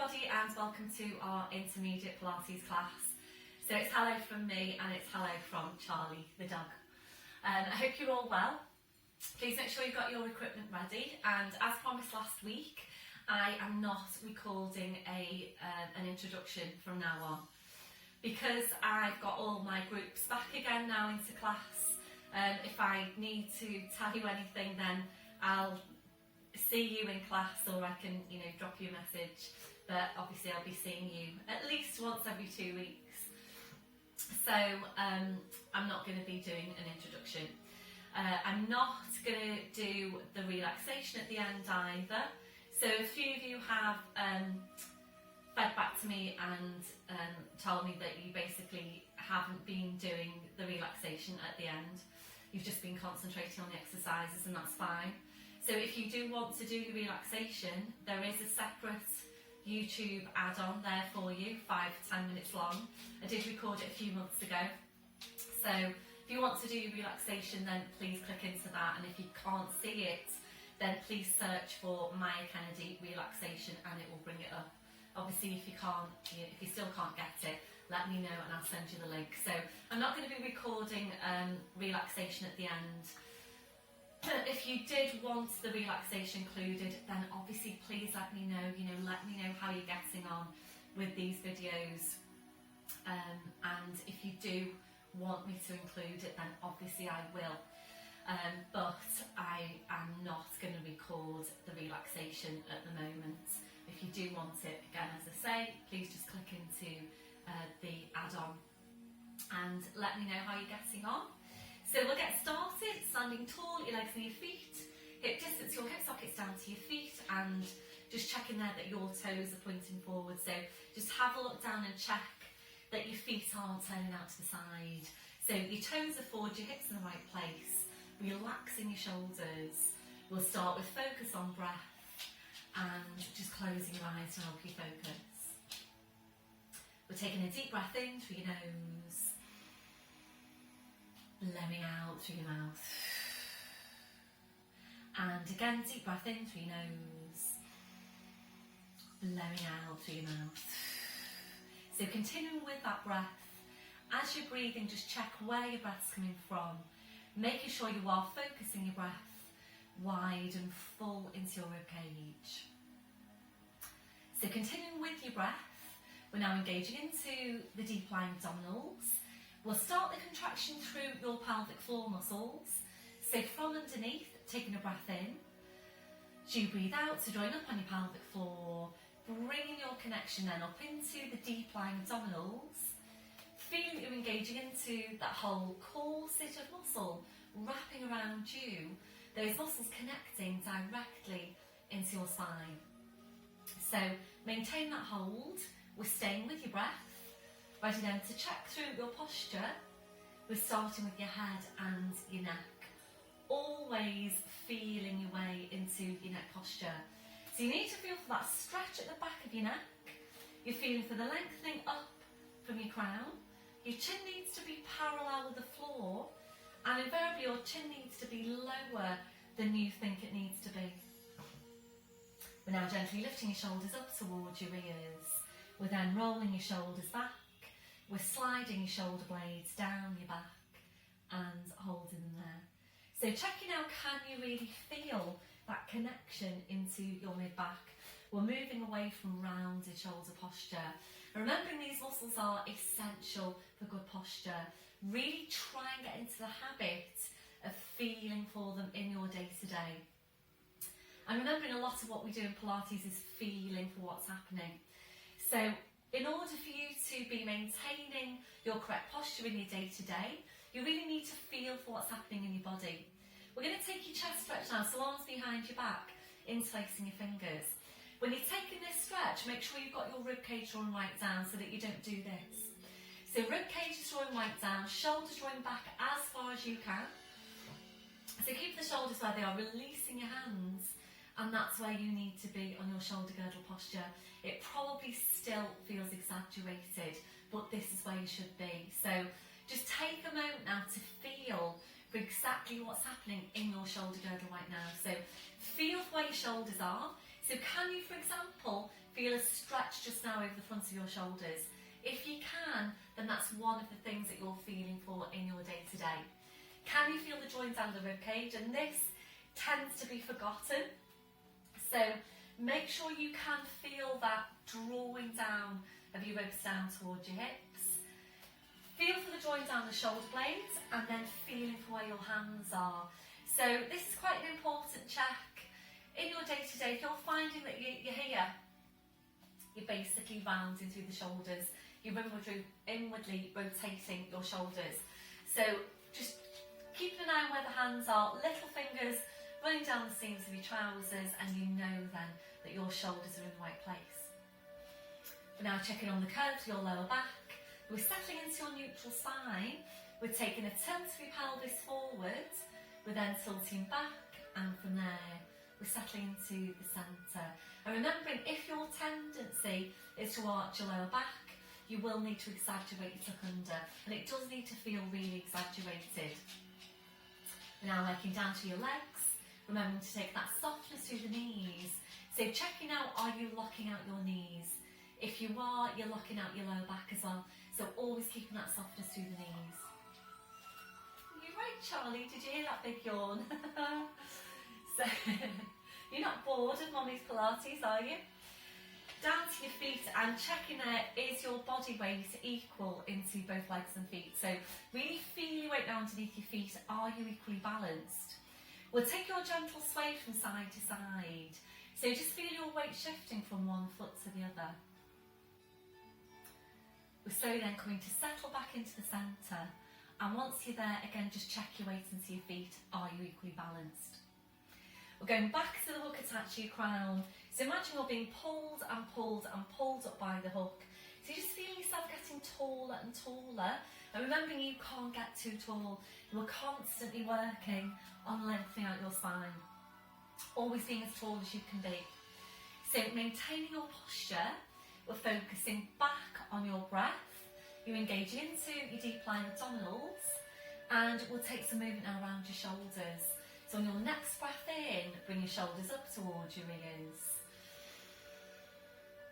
everybody and welcome to our intermediate Pilates class. So it's hello from me and it's hello from Charlie the dog. I hope you're all well. Please make sure you've got your equipment ready, and as promised last week, I am not recording an introduction from now on because I've got all my groups back again now into class. If I need to tell you anything, then I'll see you in class, or I can, drop you a message. But obviously I'll be seeing you at least once every 2 weeks. So I'm not going to be doing an introduction. I'm not going to do the relaxation at the end either. So a few of you have fed back to me and told me that you basically haven't been doing the relaxation at the end. You've just been concentrating on the exercises, and that's fine. So if you do want to do the relaxation, there is a separate YouTube add-on there for you, 5 to 10 minutes long. I did record it a few months ago. So if you want to do your relaxation, then please click into that. And if you can't see it, then please search for Mair Kennedy relaxation and it will bring it up. Obviously, if you still can't get it, let me know and I'll send you the link. So I'm not going to be recording relaxation at the end. If you did want the relaxation included, then obviously please let me know. Let me know how you're getting on with these videos. And if you do want me to include it, then obviously I will. But I am not going to record the relaxation at the moment. If you do want it, again, as I say, please just click into the add-on and let me know how you're getting on. So we'll get started, standing tall, your legs and your feet, hip distance, your hip sockets down to your feet, and just checking there that your toes are pointing forward. So just have a look down and check that your feet aren't turning out to the side. So your toes are forward, your hips in the right place, relaxing your shoulders. We'll start with focus on breath and just closing your eyes to help you focus. We're taking a deep breath in through your nose, blowing out through your mouth. And again, deep breath in through your nose, blowing out through your mouth. So continuing with that breath, as you're breathing, just check where your breath's coming from, making sure you are focusing your breath wide and full into your ribcage. So continuing with your breath, we're now engaging into the deep lying abdominals. We'll start the contraction through your pelvic floor muscles. So from underneath, taking a breath in. As you breathe out, so drawing up on your pelvic floor, bringing your connection then up into the deep lying abdominals. Feeling that you're engaging into that whole corset of muscle wrapping around you. Those muscles connecting directly into your spine. So maintain that hold. We're staying with your breath. Ready then to check through your posture. We're starting with your head and your neck. Always feeling your way into your neck posture. So you need to feel for that stretch at the back of your neck. You're feeling for the lengthening up from your crown. Your chin needs to be parallel with the floor, and invariably your chin needs to be lower than you think it needs to be. We're now gently lifting your shoulders up towards your ears. We're then rolling your shoulders back. We're sliding your shoulder blades down your back and holding them there. So checking out, can you really feel that connection into your mid-back? We're moving away from rounded shoulder posture. Remembering these muscles are essential for good posture. Really try and get into the habit of feeling for them in your day-to-day. And remembering a lot of what we do in Pilates is feeling for what's happening. So in order for you to be maintaining your correct posture in your day-to-day, you really need to feel for what's happening in your body. We're going to take your chest stretch now, so arms behind your back, interlacing your fingers. When you're taking this stretch, make sure you've got your ribcage drawn right down so that you don't do this. So ribcage is drawing right down, shoulders drawing back as far as you can. So keep the shoulders where they are, releasing your hands, and that's where you need to be on your shoulder girdle posture. It probably still feels exaggerated, but this is where you should be. So just take a moment now to feel for exactly what's happening in your shoulder girdle right now. So feel where your shoulders are. So can you, for example, feel a stretch just now over the front of your shoulders? If you can, then that's one of the things that you're feeling for in your day-to-day. Can you feel the joint down the ribcage? And this tends to be forgotten. So make sure you can feel that drawing down of your ribs down towards your hips. Feel for the joint down the shoulder blades and then feeling for where your hands are. So this is quite an important check. In your day-to-day, if you're finding that you're here, you're basically rounding through the shoulders, you're inwardly rotating your shoulders. So just keeping an eye on where the hands are, little fingers running down the seams of your trousers, and you know then that your shoulders are in the right place. We're now checking on the curves of your lower back. We're settling into your neutral spine. We're taking a tilt of your pelvis forward. We're then tilting back, and from there we're settling into the centre. And remembering, if your tendency is to arch your lower back, you will need to exaggerate your tuck under, and it does need to feel really exaggerated. We're now working down to your legs, remembering to take that softness through the knees. So checking out, are you locking out your knees? If you are, you're locking out your lower back as well. So always keeping that softness through the knees. You're right, Charlie, did you hear that big yawn? So you're not bored of Mommy's Pilates, are you? Down to your feet and checking there, is your body weight equal into both legs and feet? So really feel your weight down underneath your feet. Are you equally balanced? We'll take your gentle sway from side to side. So just feel your weight shifting from one foot to the other. We're slowly then coming to settle back into the centre. And once you're there, again, just check your weight into your feet. Are you equally balanced? We're going back to the hook attached to your crown. So imagine you're being pulled and pulled and pulled up by the hook. So you just feel yourself getting taller and taller. And remembering you can't get too tall. We're constantly working on lengthening out your spine. Always being as tall as you can be. So maintaining your posture, we're focusing back on your breath. You're engaging into your deep lying abdominals. And we'll take some movement now around your shoulders. So on your next breath in, bring your shoulders up towards your ears.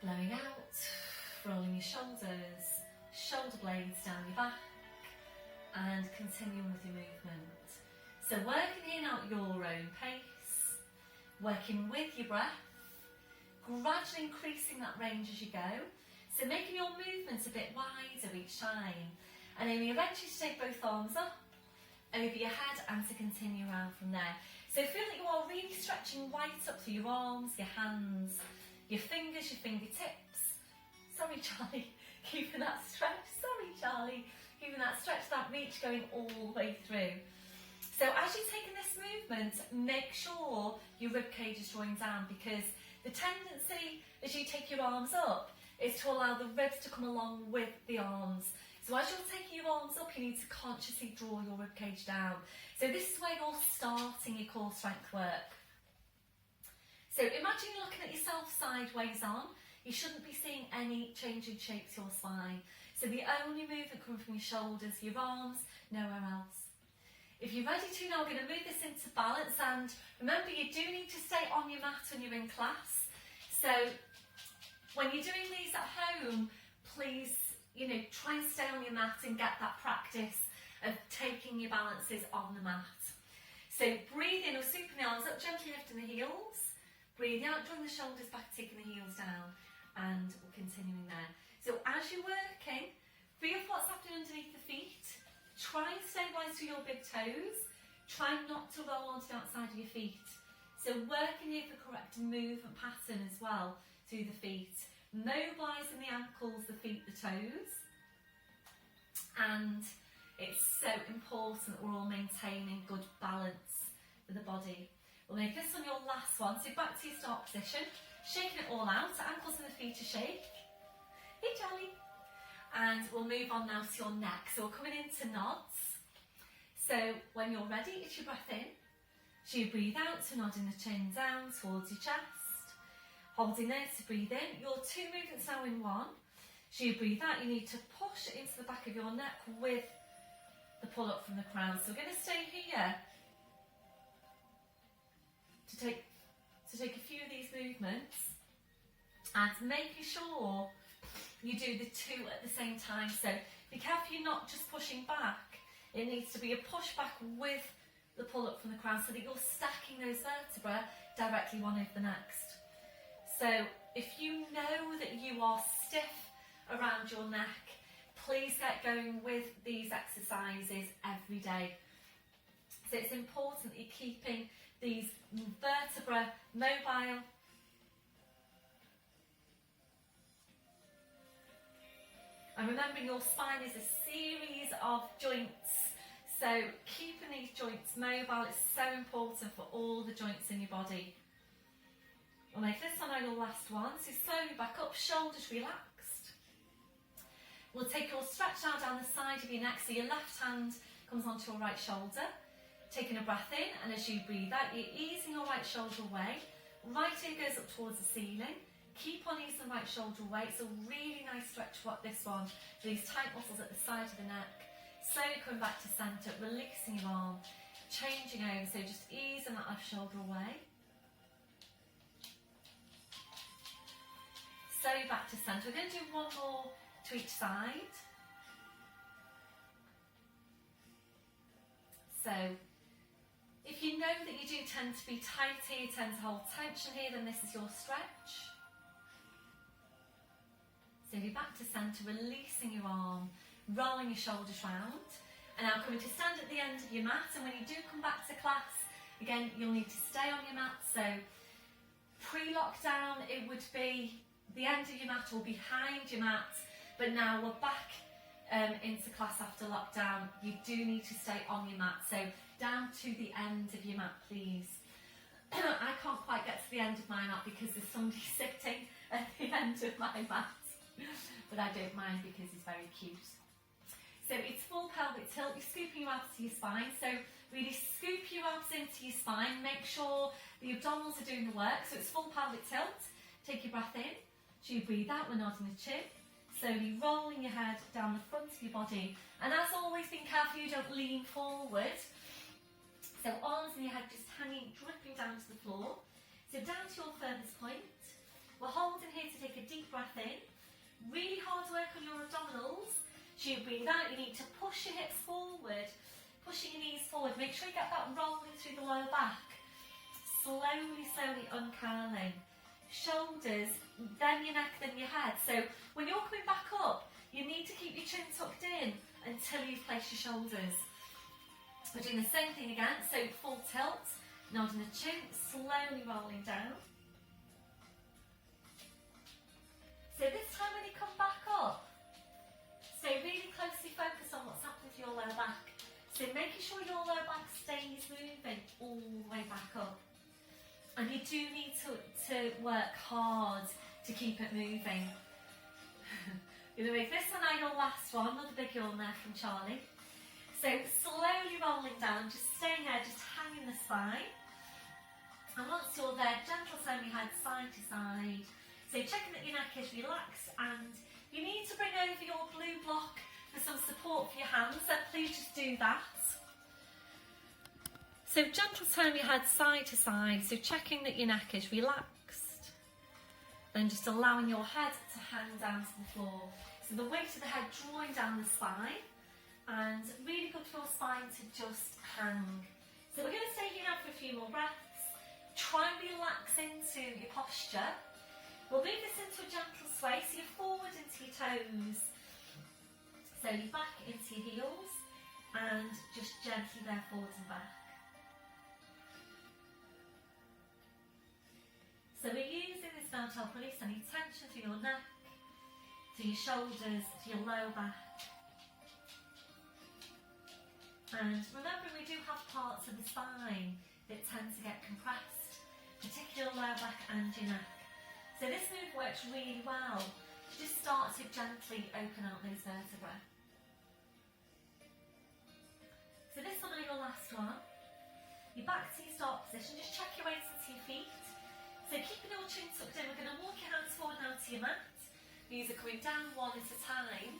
Blowing out, rolling your shoulders, shoulder blades down your back, and continuing with your movement. So working in out your own pace, working with your breath, gradually increasing that range as you go. So making your movements a bit wider each time. And then we eventually take both arms up, over your head, and to continue around from there. So feel that you are really stretching right up through your arms, your hands, your fingers, your fingertips. Sorry, Charlie, keeping that stretch. Sorry, Charlie, keeping that stretch, that reach going all the way through. So as you're taking this movement, make sure your rib cage is drawing down, because the tendency as you take your arms up is to allow the ribs to come along with the arms. So as you're taking your arms up, you need to consciously draw your ribcage down. So this is where you're starting your core strength work. So imagine you're looking at yourself sideways on. You shouldn't be seeing any change in shape to your spine. So the only movement coming from your shoulders, your arms, nowhere else. If you're ready to, now we're going to move this into balance. And remember, you do need to stay on your mat when you're in class. So when you're doing these at home, please, try and stay on your mat and get that practice of taking your balances on the mat. So breathe in or supine the arms up, gently lifting the heels. Breathe out, drawing the shoulders back, taking the heels down, and we're continuing there. So as you're working, feel what's happening underneath the feet. Try and stabilise through your big toes. Try not to roll onto the outside of your feet. So working here for correct movement pattern as well through the feet. Mobilising the ankles, the feet, the toes. And it's so important that we're all maintaining good balance for the body. We'll make this on your last one. So back to your start position. Shaking it all out. Ankles and the feet to shake. Hey, Charlie. And we'll move on now to your neck. So we're coming into nods. So when you're ready, it's your breath in. So you breathe out, so nodding the chin down towards your chest. Holding there to breathe in. Your two movements now in one. So you breathe out, you need to push into the back of your neck with the pull up from the crown. So we're going to stay here to take So take a few of these movements and making sure you do the two at the same time. So be careful you're not just pushing back. It needs to be a push back with the pull up from the ground so that you're stacking those vertebrae directly one over the next. So if you know that you are stiff around your neck, please get going with these exercises every day. So it's important that you're keeping these vertebrae mobile. And remembering your spine is a series of joints, so keeping these joints mobile is so important for all the joints in your body. We'll make this one our last one, so slowly back up, shoulders relaxed. We'll take your stretch out down the side of your neck, so your left hand comes onto your right shoulder. Taking a breath in, and as you breathe out, you're easing your right shoulder away. Right ear goes up towards the ceiling. Keep on easing the right shoulder away. It's a really nice stretch for this one. These tight muscles at the side of the neck. Slowly coming back to centre, releasing your arm, changing over. So just easing that left shoulder away. Slowly back to centre. We're going to do one more to each side. So if you know that you do tend to be tight here, you tend to hold tension here, then this is your stretch. So you're back to centre, releasing your arm, rolling your shoulders round. And now coming to stand at the end of your mat, and when you do come back to class, again, you'll need to stay on your mat. So pre-lockdown, it would be the end of your mat or behind your mat, but now we're back into class after lockdown. You do need to stay on your mat, so down to the end of your mat, please. I can't quite get to the end of my mat because there's somebody sitting at the end of my mat, but I don't mind because he's very cute. So it's full pelvic tilt. You're scooping your abs to your spine, so really scoop your abs into your spine. Make sure the abdominals are doing the work, so it's full pelvic tilt. Take your breath in. As you breathe out, we're nodding the chin. Slowly rolling your head down the front of your body. And as always, be careful you don't lean forward. So arms in your head just hanging, dripping down to the floor. So down to your furthest point. We're holding here to take a deep breath in. Really hard work on your abdominals. As you breathe out, you need to push your hips forward, pushing your knees forward. Make sure you get that rolling through the lower back. Slowly, slowly uncurling. Shoulders, then your neck, then your head. So when you're coming back up, you need to keep your chin tucked in until you've placed your shoulders. We're doing the same thing again, so full tilt, nodding the chin, slowly rolling down. So this time when you come back up, stay really closely focused on what's happening to your lower back. So making sure your lower back stays moving all the way back up. And you do need to work hard to keep it moving. You're going to make this one your last one, another big yawn there from Charlie. So slowly rolling down, just staying there, just hanging the spine. And once you're there, gentle turn your head side to side. So checking that your neck is relaxed, and you need to bring over your blue block for some support for your hands, so please just do that. So gentle turn your head side to side, so checking that your neck is relaxed. Then just allowing your head to hang down to the floor. So the weight of the head drawing down the spine, and really good for your spine to just hang. So we're going to stay here now for a few more breaths. Try and relax into your posture. We'll move this into a gentle sway, so you're forward into your toes. Slowly back into your heels, and just gently there forwards and back. So we're using this now to help release any tension to your neck, to your shoulders, to your lower back. And remember, we do have parts of the spine that tend to get compressed, particularly your lower back and your neck. So this move works really well. Just start to gently open out those vertebrae. So this will be your last one. You're back to your start position. Just check your weight into your feet. So keeping your chin tucked in, we're going to walk your hands forward now to your mat. These are coming down one at a time.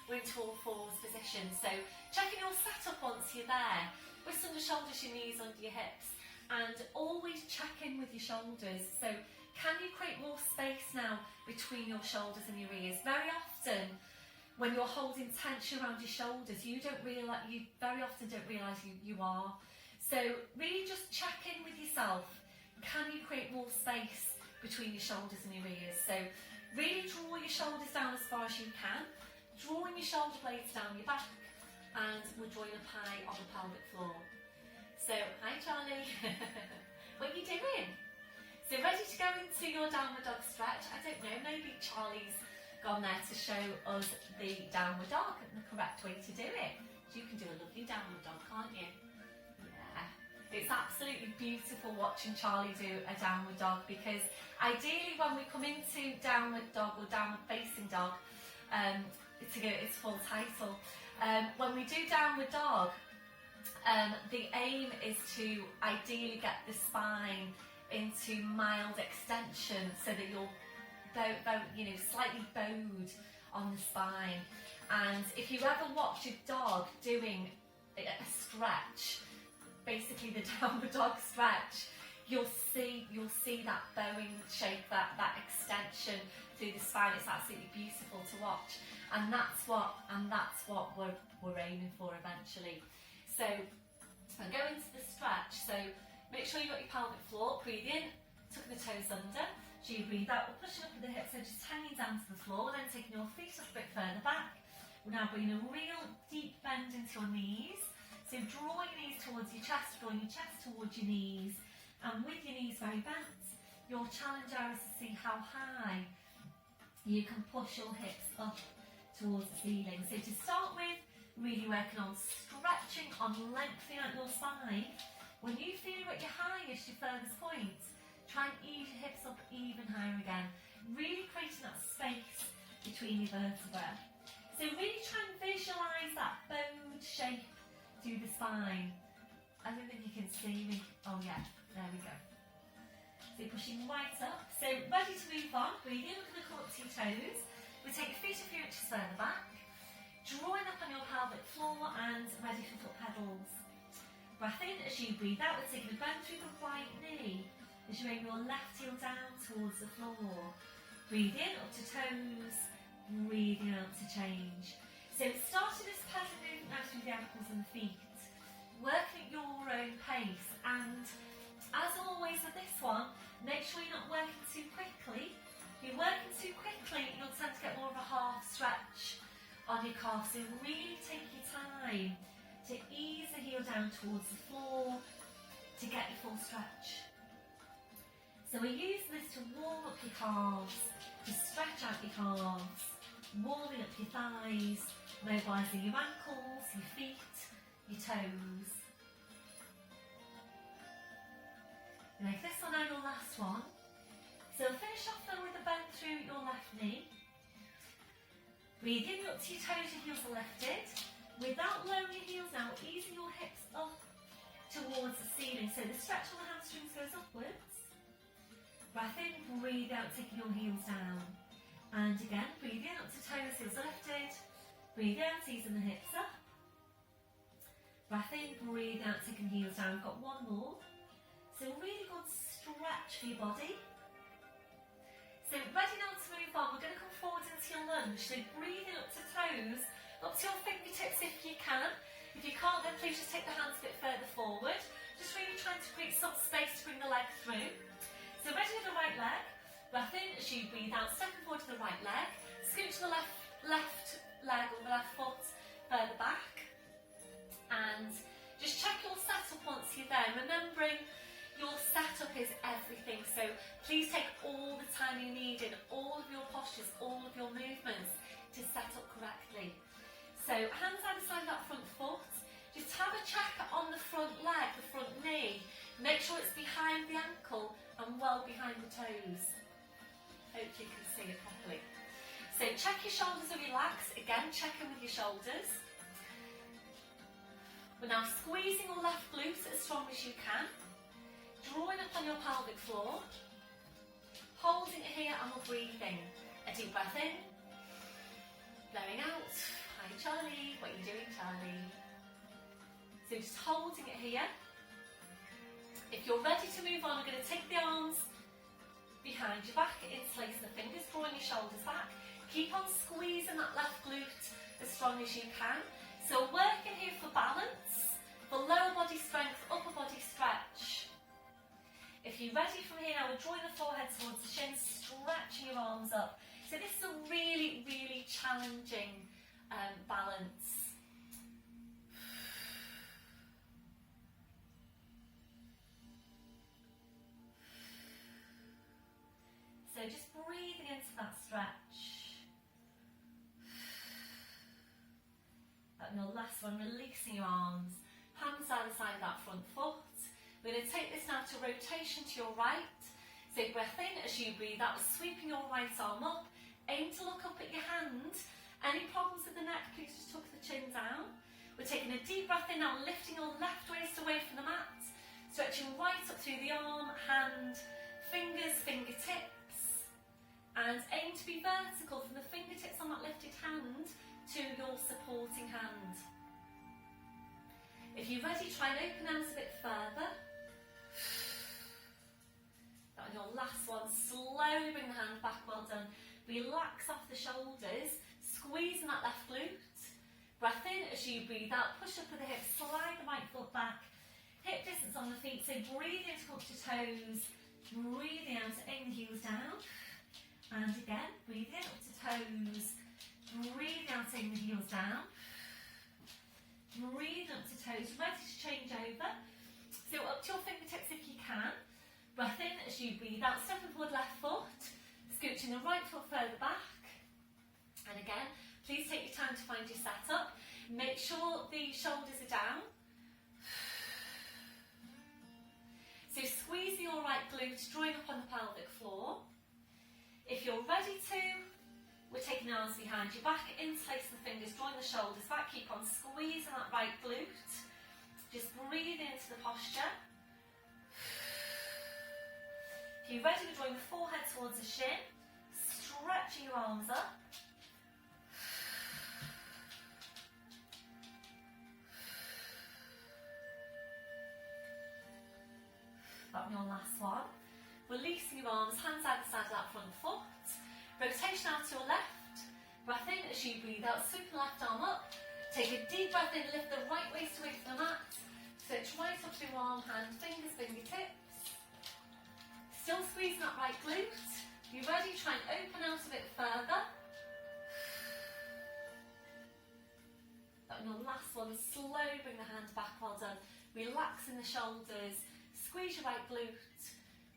We're into all fours position. So checking your setup once you're there. Wrists under shoulders, your knees under your hips. And always check in with your shoulders. So can you create more space now between your shoulders and your ears? Very often when you're holding tension around your shoulders, you very often don't realise you are. So really just check in with yourself. Can you create more space between your shoulders and your ears? So really draw your shoulders down as far as you can. Drawing your shoulder blades down your back, and we're drawing up high on the pelvic floor. So, hi Charlie. What are you doing? So ready to go into your downward dog stretch? I don't know, maybe Charlie's gone there to show us the downward dog and the correct way to do it. So you can do a lovely downward dog, can't you? Yeah. It's absolutely beautiful watching Charlie do a downward dog, because ideally when we come into downward dog or downward facing dog, to go its full title, when we do downward dog, the aim is to ideally get the spine into mild extension, so that you're slightly bowed on the spine. And if you ever watch a dog doing a stretch, basically the downward dog stretch, you'll see that bowing shape, that extension through the spine. It's absolutely beautiful to watch, and that's what we're aiming for eventually. So I'll go into the stretch. So make sure you've got your pelvic floor. Breathe in, tucking the toes under. So you breathe out, we're pushing up with the hips, so just hanging down to the floor, then taking your feet up a bit further back. We're now bringing a real deep bend into your knees. So drawing your knees towards your chest, drawing your chest towards your knees, and with your knees very bent, your challenge now is to see how high you can push your hips up towards the ceiling. So to start with, really working on stretching, on lengthening out your spine. When you feel you're at your highest, your furthest point, try and ease your hips up even higher again, really creating that space between your vertebrae. So really try and visualise that bowed shape through the spine. I don't think you can see me. Oh yeah, there we go. So you're pushing right up. So ready to move on. Breathe in, we're going to come up to your toes. We take your feet a few inches further back, drawing up on your pelvic floor and ready for foot pedals. Breath in as you breathe out. We're taking a bend through the right knee as you bring your left heel down towards the floor. Breathe in up to toes, breathing out to change. So starting this pedal movement now through the ankles and the feet, working at your own pace, and as always with this one, make sure you're not working too quickly. If you're working too quickly, you'll tend to get more of a half stretch on your calf, so really take your time to ease the heel down towards the floor to get your full stretch. So we're using this to warm up your calves, to stretch out your calves, warming up your thighs, mobilising your ankles, your feet, your toes. Make this one now your last one. So finish off then with a bend through your left knee. Breathe in up to your toes, your heels are lifted. Without lowering your heels now, easing your hips up towards the ceiling. So the stretch on the hamstrings goes upwards. Breath in, breathe out, taking your heels down. And again, breathe in up to toes, heels are lifted. Breathe out, easing the hips up. Breath in, breathe out, taking the heels down. We've got one more. So really good stretch for your body. So ready now to move on. We're going to come forward into your lunge. So breathing up to toes, up to your fingertips if you can. If you can't, then please just take the hands a bit further forward. Just really trying to create some space to bring the leg through. So ready with the right leg. Breath in as you breathe out, stepping forward to the right leg. Scooch the left leg or the left foot further back. And just check your setup once you're there. Remembering your setup is everything, so please take all the time you need in all of your postures, all of your movements to set up correctly. So hands either side of that front foot. Just have a check on the front leg, the front knee. Make sure it's behind the ankle and well behind the toes. Hopefully you can see it properly. So check your shoulders are relaxed. Again, check in with your shoulders. We're now squeezing your left glute as strong as you can. Drawing up on your pelvic floor, holding it here, and we're breathing. A deep breath in, blowing out. Hi Charlie, what are you doing Charlie? So just holding it here. If you're ready to move on, I'm going to take the arms behind your back, interlace the fingers, drawing your shoulders back. Keep on squeezing that left glute as strong as you can. So working here for balance, for lower body strength, upper body stretch. If you're ready from here, I would draw the forehead towards the shin, stretching your arms up. So this is a really, really challenging balance. So just breathing into that stretch. And your last one, releasing your arms, hands either side of that front foot. We're going to take this now to rotation to your right. So breath in as you breathe out, sweeping your right arm up. Aim to look up at your hand. Any problems with the neck, please just tuck the chin down. We're taking a deep breath in now, lifting your left waist away from the mat. Stretching right up through the arm, hand, fingers, fingertips. And aim to be vertical from the fingertips on that lifted hand to your supporting hand. If you're ready, try and open arms a bit further. And your last one, slowly bring the hand back, well done. Relax off the shoulders, squeezing that left glute. Breath in as you breathe out, push up with the hips, slide the right foot back. Hip distance on the feet, so breathe in to come to toes, breathing out to aim the heels down. And again, breathe in up to toes, breathe out, aim the heels down. Breathe up to toes, ready to change over. So up to your fingertips if you can. Breath in as you breathe out, stepping forward left foot, scooching the right foot further back. And again, please take your time to find your setup. Make sure the shoulders are down. So squeeze your right glute, drawing up on the pelvic floor. If you're ready to, we're taking the arms behind your back, interlace the fingers, drawing the shoulders back, keep on squeezing that right glute. Just breathe into the posture. If you're ready, we're drawing the forehead towards the shin, stretching your arms up. That one, your last one. Releasing your arms, hands either side of that front foot. Rotation out to your left. Breath in as you breathe out, sweep the left arm up. Take a deep breath in, lift the right waist away from the mat. Switch right up to your arm, hand, fingers, fingertips. Still squeezing that right glute. You ready? Try and open out a bit further. And your last one, slowly bring the hands back, well done. Relaxing the shoulders, squeeze your right glute.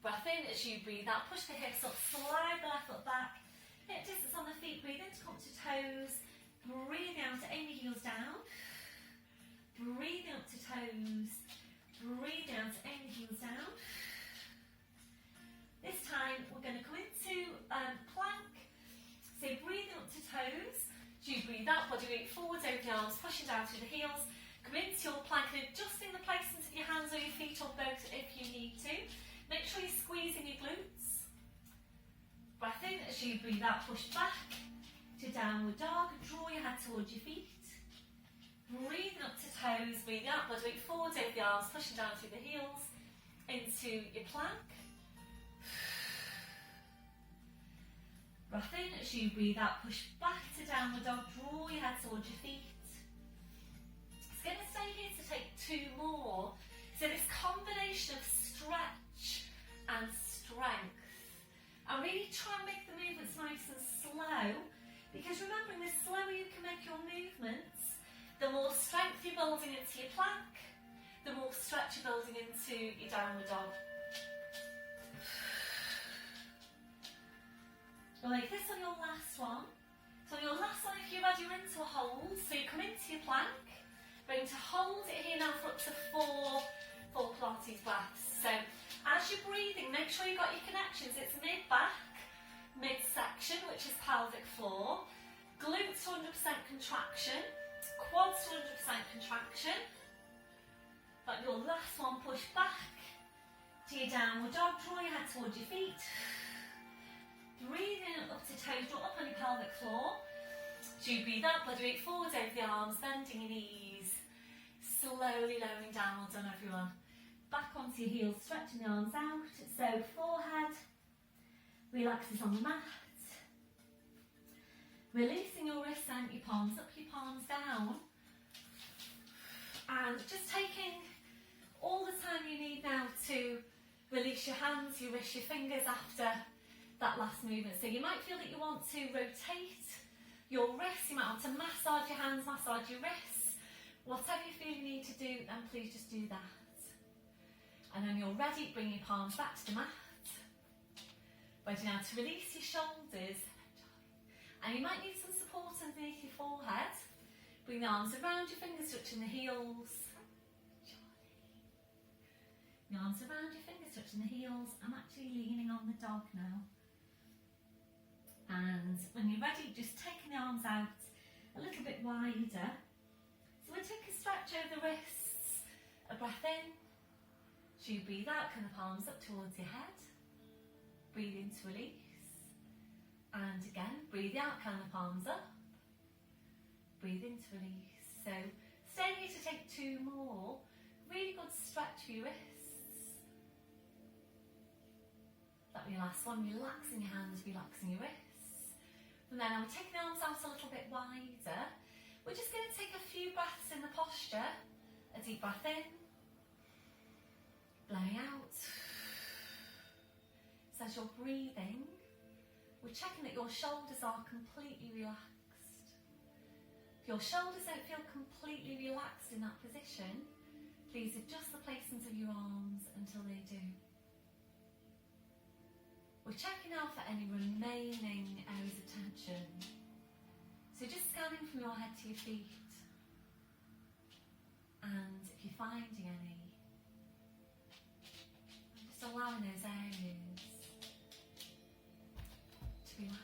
Breath in as you breathe out, push the hips up, slide the left foot back. Hip distance on the feet, breathe in to come to toes. Breathe out to aim your heels down. Breathe out to toes. Breathe out to aim your heels down. This time we're going to come into plank. So breathe up to toes. As you breathe out, body weight forwards over the arms, pushing down through the heels. Come into your plank and adjusting the placement of your hands or your feet or both if you need to. Make sure you're squeezing your glutes. Breath in as you breathe out, push back to downward dog. Draw your head towards your feet. Breathing up to toes, breathing out, body weight forwards over the arms, pushing down through the heels into your plank. Breath in as you breathe out, push back to downward dog, draw your head towards your feet. It's going to stay here to take two more. So this combination of stretch and strength. And really try and make the movements nice and slow, because remembering the slower you can make your movements, the more strength you're building into your plank, the more stretch you're building into your downward dog. We'll make this on your last one. So on your last one, if you're ready, you're into a hold. So you come into your plank. We're going to hold it here now for up to four Pilates breaths. So as you're breathing, make sure you've got your connections. It's mid-back, midsection, which is pelvic floor. Glutes 100% contraction. Quads 100% contraction. But your last one, push back to your downward dog. Draw your head towards your feet. Breathe in up to toes, draw up on your pelvic floor. As you breathe out, body weight forwards over the arms, bending your knees. Slowly lowering down, well done everyone. back onto your heels, stretching the arms out. So forehead relaxes on the mat. Releasing your wrists and your palms up, your palms down. And just taking all the time you need now to release your hands, your wrists, your fingers after that last movement. So you might feel that you want to rotate your wrists, you might want to massage your hands, massage your wrists. Whatever you feel you need to do, then please just do that. And when you're ready, bring your palms back to the mat. Ready now to release your shoulders. And you might need some support underneath your forehead. Bring the arms around your fingers, touching the heels. The arms around your fingers, touching the heels. I'm actually leaning on the dog now. And when you're ready, just taking the arms out a little bit wider. So we'll take a stretch over the wrists. A breath in. As you breathe out, come the palms up towards your head. Breathe in to release. And again, breathe out, come the palms up. Breathe in to release. So stay here to take 2 more. Really good stretch for your wrists. That'll be your last one. Relaxing your hands, relaxing your wrists. And then I'm taking the arms out a little bit wider. We're just going to take a few breaths in the posture. A deep breath in. Blowing out. So as you're breathing, we're checking that your shoulders are completely relaxed. If your shoulders don't feel completely relaxed in that position, please adjust the placement of your arms until they do. We're checking out for any remaining areas of tension. So just scanning from your head to your feet. And if you're finding any, just allowing those areas to relax.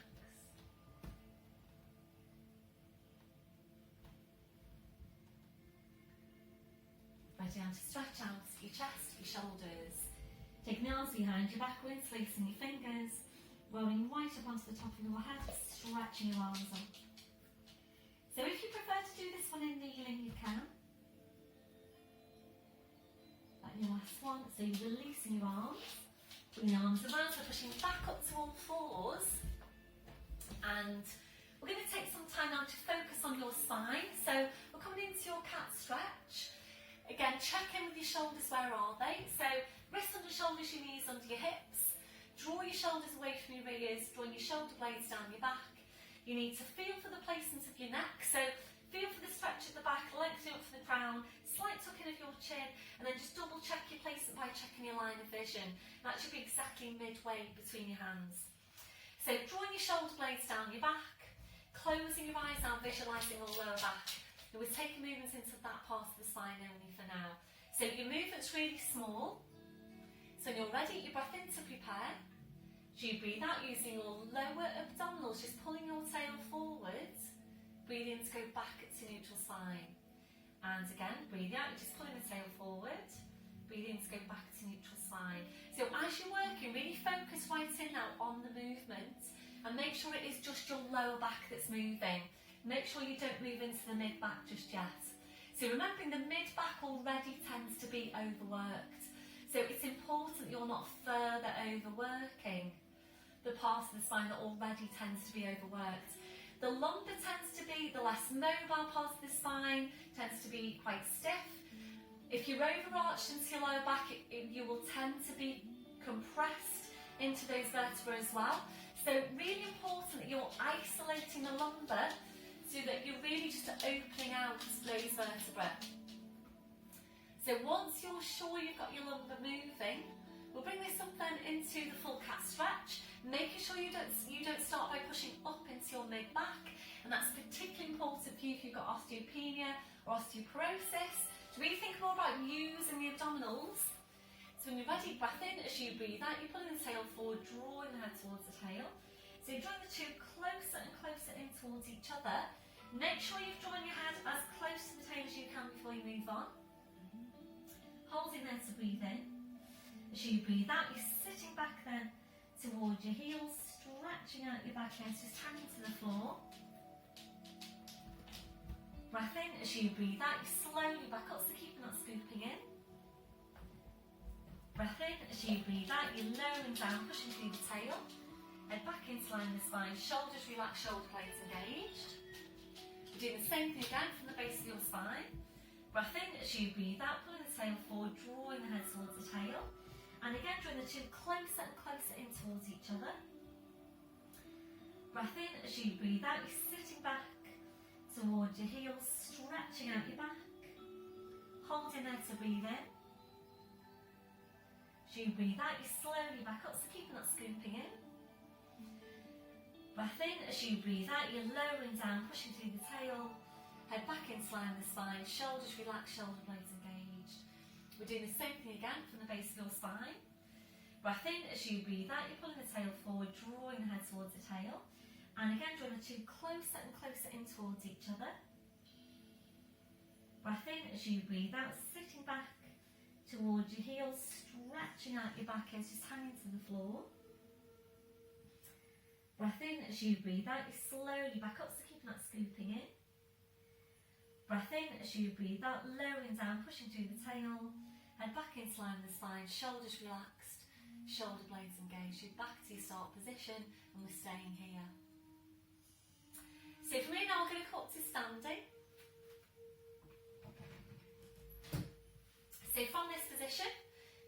Ready now to stretch out your chest, your shoulders. Taking the arms behind your back, interlacing your fingers, rolling right up onto the top of your head, stretching your arms up. So if you prefer to do this one in kneeling, you can. Like your last one, so you're releasing your arms, bring the arms around, so pushing back up to all fours. And we're going to take some time now to focus on your spine. So we're coming into your cat stretch. Again, check in with your shoulders, where are they? So wrists under shoulders, your knees under your hips. Draw your shoulders away from your ears, drawing your shoulder blades down your back. You need to feel for the placement of your neck. So feel for the stretch at the back, lengthening up for the crown, slight tucking of your chin, and then just double check your placement by checking your line of vision. That should be exactly midway between your hands. So drawing your shoulder blades down your back, closing your eyes down, visualising your lower back. And we're taking movements into that part of the spine only for now. So your movement's really small. So when you're ready, you breath in to prepare. As you breathe out using your lower abdominals, just pulling your tail forward. Breathe in to go back to neutral spine. And again, breathe out, you're just pulling the tail forward. Breathe in to go back to neutral spine. So as you're working, really focus right in now on the movement and make sure it is just your lower back that's moving. Make sure you don't move into the mid-back just yet. So remembering the mid-back already tends to be overworked. So it's important that you're not further overworking the part of the spine that already tends to be overworked. The longer tends to be, the less mobile part of the spine tends to be quite stiff. If you're overarched into your lower back, you will tend to be compressed into those vertebrae as well. So really important that you're isolating the lumbar so that you're really just opening out those vertebrae. So once you're sure you've got your lumbar moving, we'll bring this up then into the full cat stretch, making sure you don't start by pushing up into your mid-back, and that's particularly important for you if you've got osteopenia or osteoporosis. To really think more about using the abdominals. So when you're ready, breath in. As you breathe out, you're pulling the tail forward, drawing the head towards the tail. So you're drawing the two closer and closer in towards each other. Make sure you've drawn your head as close to the tail as you can before you move on. Holding there to breathe in. As you breathe out, you're sitting back then towards your heels, stretching out your back legs, just hanging to the floor. Breath in. As you breathe out, you slowly back up, so keeping that scooping in. Breath in. As you breathe out, you're lowering down, pushing through the tail. Head back into line with the spine, shoulders relaxed, shoulder blades engaged. We're doing the same thing again from the base of your spine. Breath in. As you breathe out, pulling the tail forward, drawing the head towards the tail. And again, drawing the chin closer and closer in towards each other. Breath in. As you breathe out, you're sitting back towards your heels, stretching out your back. Holding there to breathe in. As you breathe out, you slowly back up, so keeping that scooping in. Breath in. As you breathe out, you're lowering down, pushing through the tail. Head back into line with the spine, shoulders relaxed, shoulder blades engaged. We're doing the same thing again from the base of your spine. Breath in. As you breathe out, you're pulling the tail forward, drawing the head towards the tail. And again, drawing the chin closer and closer in towards each other. Breath in. As you breathe out, sitting back towards your heels, stretching out your back edge, just hanging to the floor. Breath in. As you breathe out, you slowly back up, so keeping that scooping in. Breath in. As you breathe out, lowering down, pushing through the tail. Head back into line with the spine, shoulders relaxed, shoulder blades engaged. You're back to your start position, and we're staying here. So from here now, we're going to come up to standing. So from this position,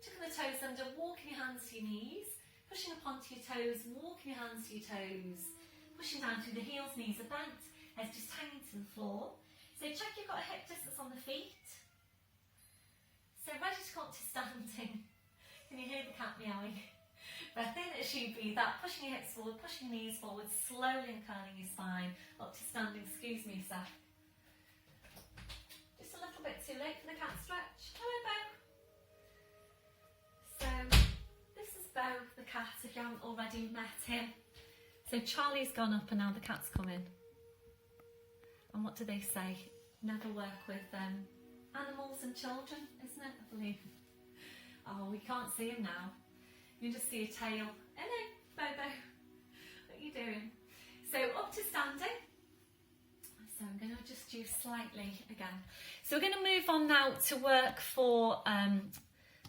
tucking the toes under, walking your hands to your knees, pushing up onto your toes, walking your hands to your toes, pushing down through the heels, knees are bent, heads just hanging to the floor. So check you've got a hip distance on the feet. So ready to come up to standing. Can you hear the cat meowing? Breath in as you breathe out, pushing your hips forward, pushing your knees forward, slowly and curling your spine up to standing. Excuse me a sec. Just a little bit too late for the cat stretch. Hello, Bo. So this is Bo, the cat, if you haven't already met him. So Charlie's gone up and now the cat's come in. And what do they say? Never work with animals and children, isn't it? I believe. Oh, we can't see him now. You just see a tail. Hello, Bobo. What are you doing? So up to standing. So I'm going to adjust you slightly again. So we're going to move on now to work for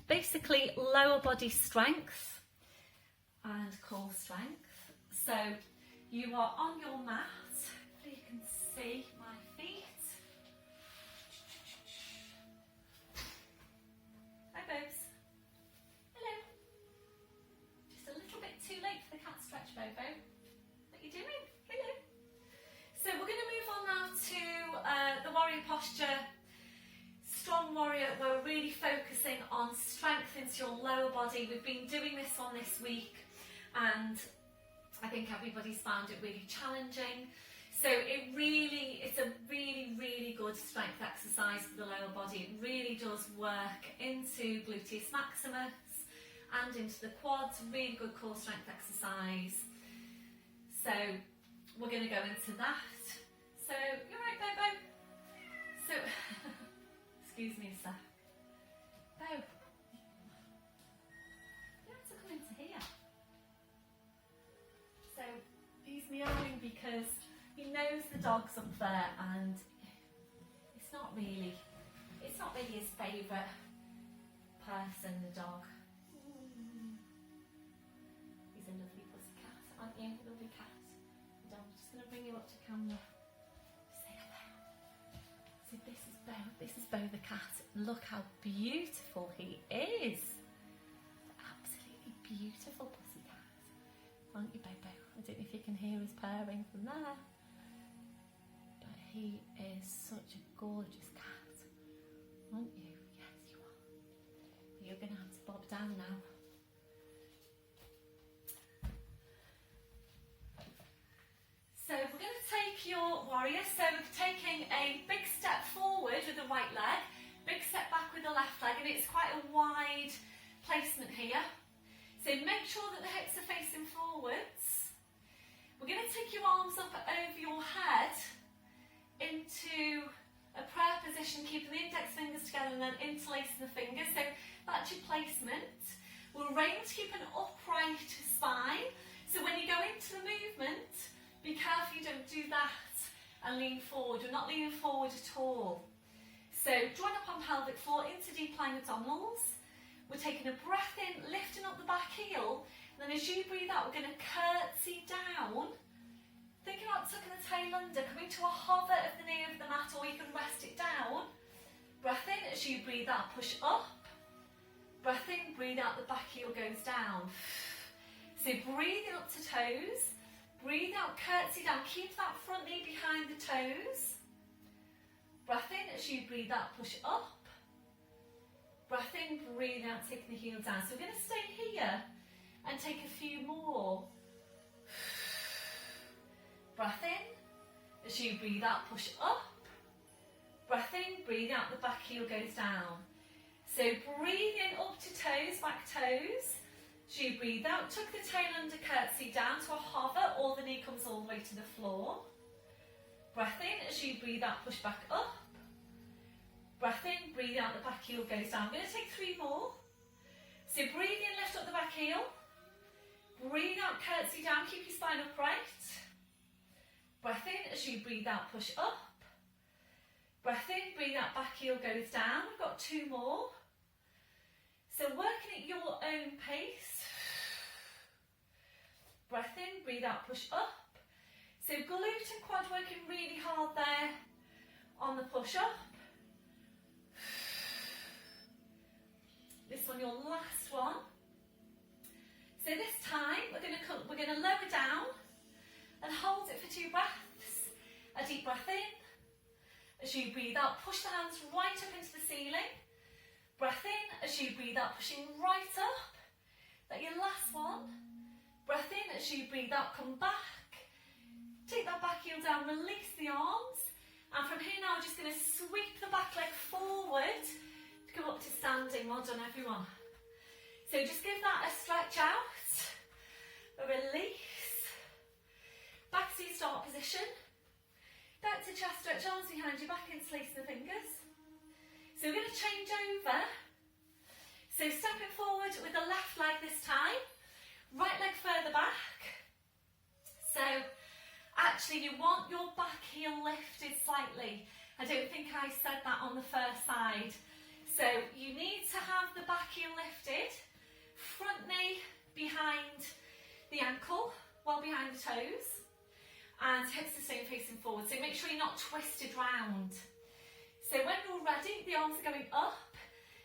basically lower body strength and core strength. So you are on your mat. Hopefully you can see my feet. Hi, Bobs. Hello. Just a little bit too late for the cat stretch, Bobo. What are you doing? Hello. So we're going to move on now to the warrior posture. Strong warrior, where we're really focusing on strength into your lower body. We've been doing this one this week and I think everybody's found it really challenging. So it's a really good strength exercise for the lower body. It really does work into gluteus maximus and into the quads. Really good core strength exercise. So we're going to go into that. So you're right, Bobo. So excuse me a sec. Bo, you have to come into here. So he's meowing because he knows the dog's up there and it's not really his favourite person, the dog. He's a lovely pussy cat, aren't you? Lovely cat. And I'm just going to bring you up to camera. Say hello. So this is Bo. This is Bo the cat. Look how beautiful he is. Absolutely beautiful pussy cat. Aren't you, Bobo? I don't know if you can hear his purring from there. But he is such a gorgeous cat. Aren't you? Yes, you are. You're going to have to bob down now. So we're going to take your warrior. So we're taking a big step forward with the right leg, big step back with the left leg, and it's quite a wide placement here. So make sure that the hips are facing forwards. We're going to take your arms up over your head into a prayer position, keeping the index fingers together and then interlacing the fingers. So that's your placement. We'll aim to keep an upright spine. So when you go into the movement, be careful you don't do that and lean forward. You're not leaning forward at all. So join up on pelvic floor into deep lying abdominals. We're taking a breath in, lifting up the back heel, and then as you breathe out, we're going to curtsy down. Thinking about tucking the tail under, coming to a hover of the knee of the mat, or you can rest it down. Breath in, as you breathe out, push up. Breath in, breathe out, the back heel goes down. So breathing up to toes, breathe out, curtsy down, keep that front knee behind the toes. Breath in, as you breathe out, push up. Breath in, breathe out, taking the heel down. So we're going to stay here and take a few more. Breath in, as you breathe out, push up. Breath in, breathe out, the back heel goes down. So breathe in up to toes, back toes. As you breathe out, tuck the tail under, curtsy down to a hover, or the knee comes all the way to the floor. Breath in, as you breathe out, push back up. Breath in, breathe out, the back heel goes down. I'm going to take 3 more. So breathe in, lift up the back heel. Breathe out, curtsy down, keep your spine upright. Breath in, as you breathe out, push up. Breath in, breathe out, back heel goes down. We've got 2 more. So working at your own pace. Breath in, breathe out, push up. So glute and quad working really hard there on the push up. This one, your last one. So this time we're going to lower down and hold it for 2 breaths. A deep breath in. As you breathe out, push the hands right up into the ceiling. Breath in, as you breathe out, pushing right up. That's your last one. Breath in, as you breathe out, come back. Take that back heel down, release the arms. And from here now, we're just going to sweep the back leg forward to go up to standing. Well done, everyone. So just give that a stretch out, a release. Back to your start position. Back to chest stretch, arms behind you, back interlacing the fingers. So we're going to change over. So stepping forward with the left leg this time, right leg further back. So actually you want your back heel lifted slightly. I don't think I said that on the first side. So you need to have the back heel lifted, front knee behind the ankle, well behind the toes. And hips are staying facing forward, so make sure you're not twisted round. So when you're ready, the arms are going up,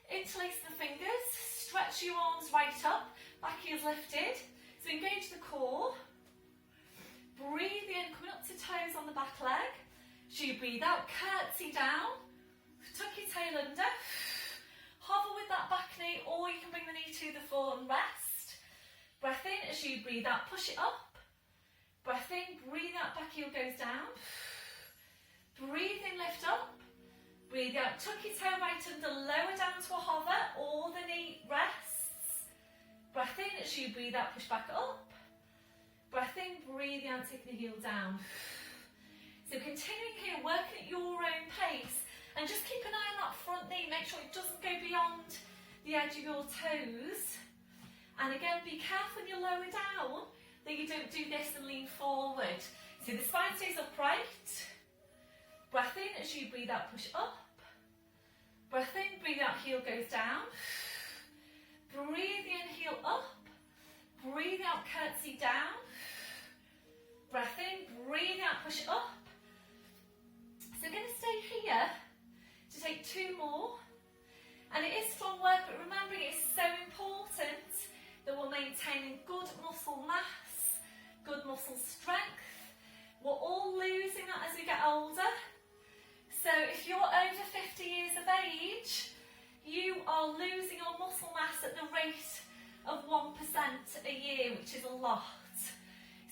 interlace the fingers, stretch your arms right up, back heels lifted, so engage the core. Breathe in, coming up to toes on the back leg. As you breathe out, curtsy down, tuck your tail under, hover with that back knee, or you can bring the knee to the floor and rest. Breath in, as you breathe out, push it up. Breath in, breathe out, back heel goes down. Breathe in, lift up. Breathe out, tuck your toe right under, lower down to a hover, or the knee rests. Breath in, as you breathe out, push back up. Breath in, breathe out, taking the heel down. So continuing here, working at your own pace, and just keep an eye on that front knee, make sure it doesn't go beyond the edge of your toes. And again, be careful when you lower down, that you don't do this and lean forward. So the spine stays upright. Breath in, as you breathe out, push up. Breath in, breathe out, heel goes down. Breathe in, heel up. Breathe out, curtsy down. Breath in, breathe out, push up. So we're going to stay here to take 2 more. And it is strong work, but remembering it's so important that we're maintaining good muscle mass, good muscle strength. We're all losing that as we get older. So if you're over 50 years of age, you are losing your muscle mass at the rate of 1% a year, which is a lot.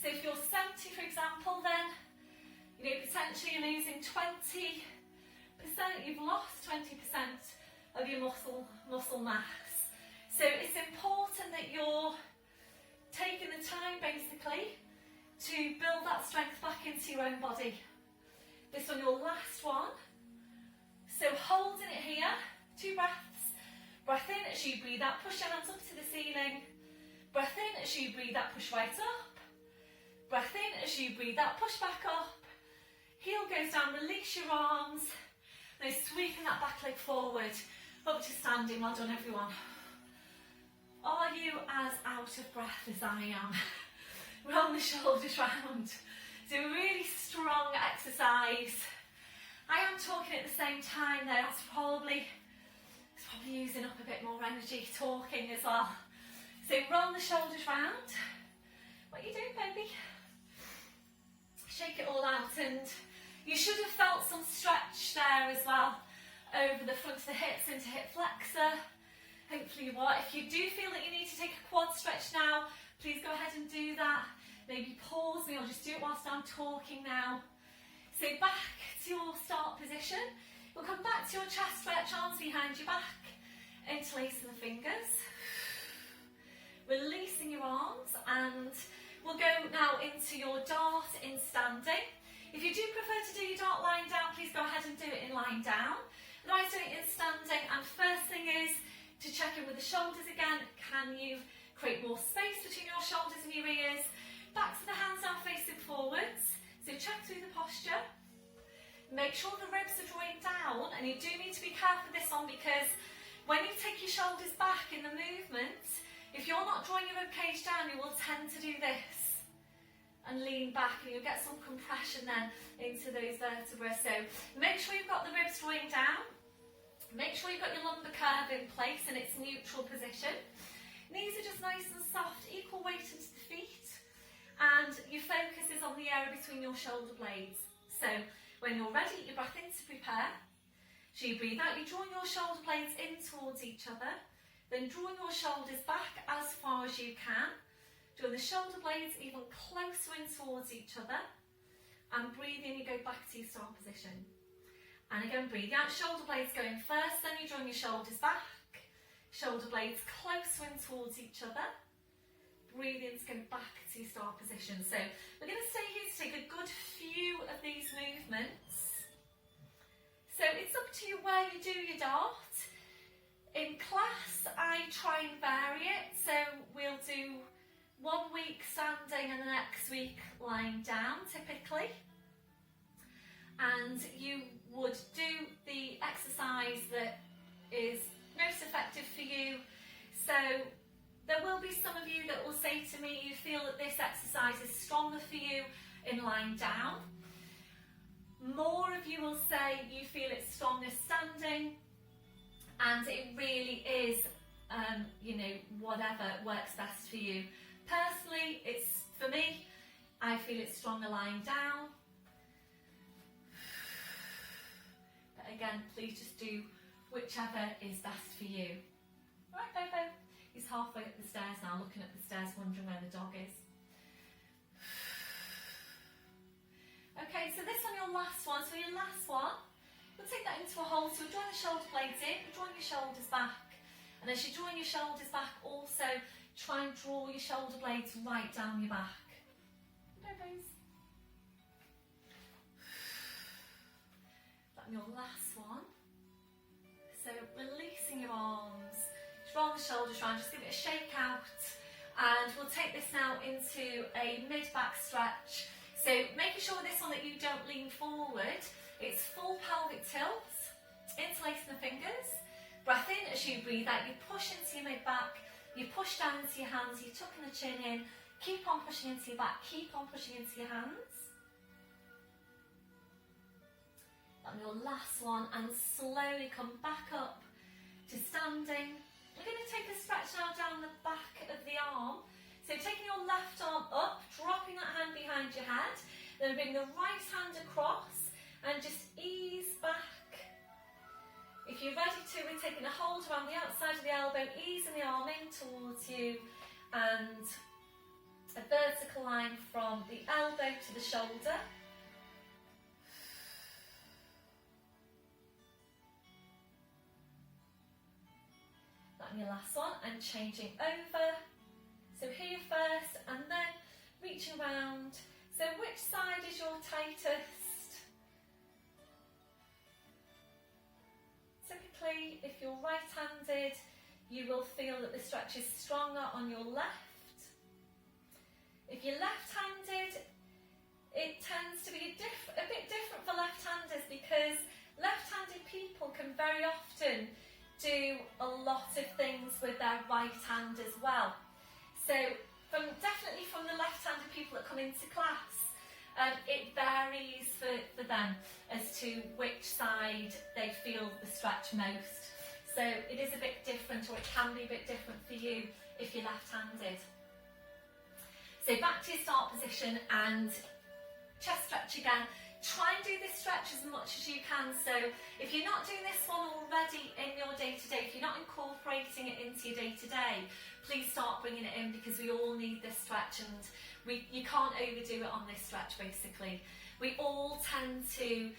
So if you're 70, for example, then potentially you're losing 20%. You've lost 20% of your muscle mass. So it's important that you're taking the time, basically, to build that strength back into your own body. This one, your last one. So holding it here, 2 breaths. Breath in, as you breathe out, push your hands up to the ceiling. Breath in, as you breathe out, push right up. Breath in, as you breathe out, push back up. Heel goes down, release your arms. Now sweeping that back leg forward, up to standing. Well done, everyone. Are you as out of breath as I am? Roll the shoulders round. Do a really strong exercise. I am talking at the same time though, it's probably using up a bit more energy talking as well. So roll the shoulders round. What are you doing, baby? Shake it all out, and you should have felt some stretch there as well over the front of the hips into hip flexor. Hopefully you are. If you do feel that you need to take a quad stretch now, please go ahead and do that. Maybe pause me or just do it whilst I'm talking now. So back to your start position. We'll come back to your chest stretch, arms behind your back, interlacing the fingers, releasing your arms, and we'll go now into your dart in standing. If you do prefer to do your dart lying down, please go ahead and do it in lying down. Otherwise, do it in standing. And first thing is to check in with the shoulders again. Can you create more space between your shoulders and your ears? Back to the hands now facing forwards. So check through the posture. Make sure the ribs are drawing down, and you do need to be careful with this one because when you take your shoulders back in the movement, if you're not drawing your rib cage down, you will tend to do this and lean back, and you'll get some compression then into those vertebrae. So make sure you've got the ribs drawing down. Make sure you've got your lumbar curve in place in its neutral position. Knees are just nice and soft, equal weight into the feet, and your focus is on the area between your shoulder blades. So when you're ready, you breath in to prepare. So you breathe out, you're drawing your shoulder blades in towards each other, then drawing your shoulders back as far as you can. Draw the shoulder blades even closer in towards each other, and breathe in, you go back to your start position. And again, breathe out, shoulder blades going first, then you're drawing your shoulders back, shoulder blades closer in towards each other. Breathe in to go back to your start position. So we're going to stay here to take a good few of these movements. So it's up to you where you do your dart. In class, I try and vary it. So we'll do 1 week standing and the next week lying down, typically. And you would do the exercise that is most effective for you. So there will be some of you that will say to me, you feel that this exercise is stronger for you in lying down. More of you will say you feel it's stronger standing, and it really is, whatever works best for you. Personally, for me, I feel it's stronger lying down. But again, please just do whichever is best for you. Right, Bobo? He's halfway up the stairs now, looking up the stairs, wondering where the dog is. Okay, so this one, your last one. So your last one, we'll take that into a hold. So we're drawing the shoulder blades in, we're drawing your shoulders back. And as you're drawing your shoulders back, also try and draw your shoulder blades right down your back. Bobos. That's your last one. So releasing your arms, roll the shoulders round, just give it a shake out, and we'll take this now into a mid-back stretch. So making sure this one that you don't lean forward, it's full pelvic tilt, interlacing the fingers, breath in as you breathe out, you push into your mid-back, you push down into your hands, you're tucking the chin in, keep on pushing into your back, keep on pushing into your hands. And your last one, and slowly come back up to standing. We're going to take a stretch now down the back of the arm. So taking your left arm up, dropping that hand behind your head, then bring the right hand across and just ease back. If you're ready to, we're taking a hold around the outside of the elbow, easing the arm in towards you, and a vertical line from the elbow to the shoulder. And your last one, and changing over. So here first, and then reaching around. So which side is your tightest? Typically, if you're right-handed, you will feel that the stretch is stronger on your left. If you're left-handed, it tends to be a bit different for left-handers, because left-handed people can very often do a lot of things with their right hand as well. So definitely from the left-handed people that come into class, it varies for them as to which side they feel the stretch most. So it is a bit different, or it can be a bit different for you if you're left-handed. So back to your start position and chest stretch again. Try and do this stretch as much as you can. So if you're not doing this one already in your day-to-day, if you're not incorporating it into your day-to-day, please start bringing it in, because we all need this stretch, and you can't overdo it on this stretch. Basically, we all tend to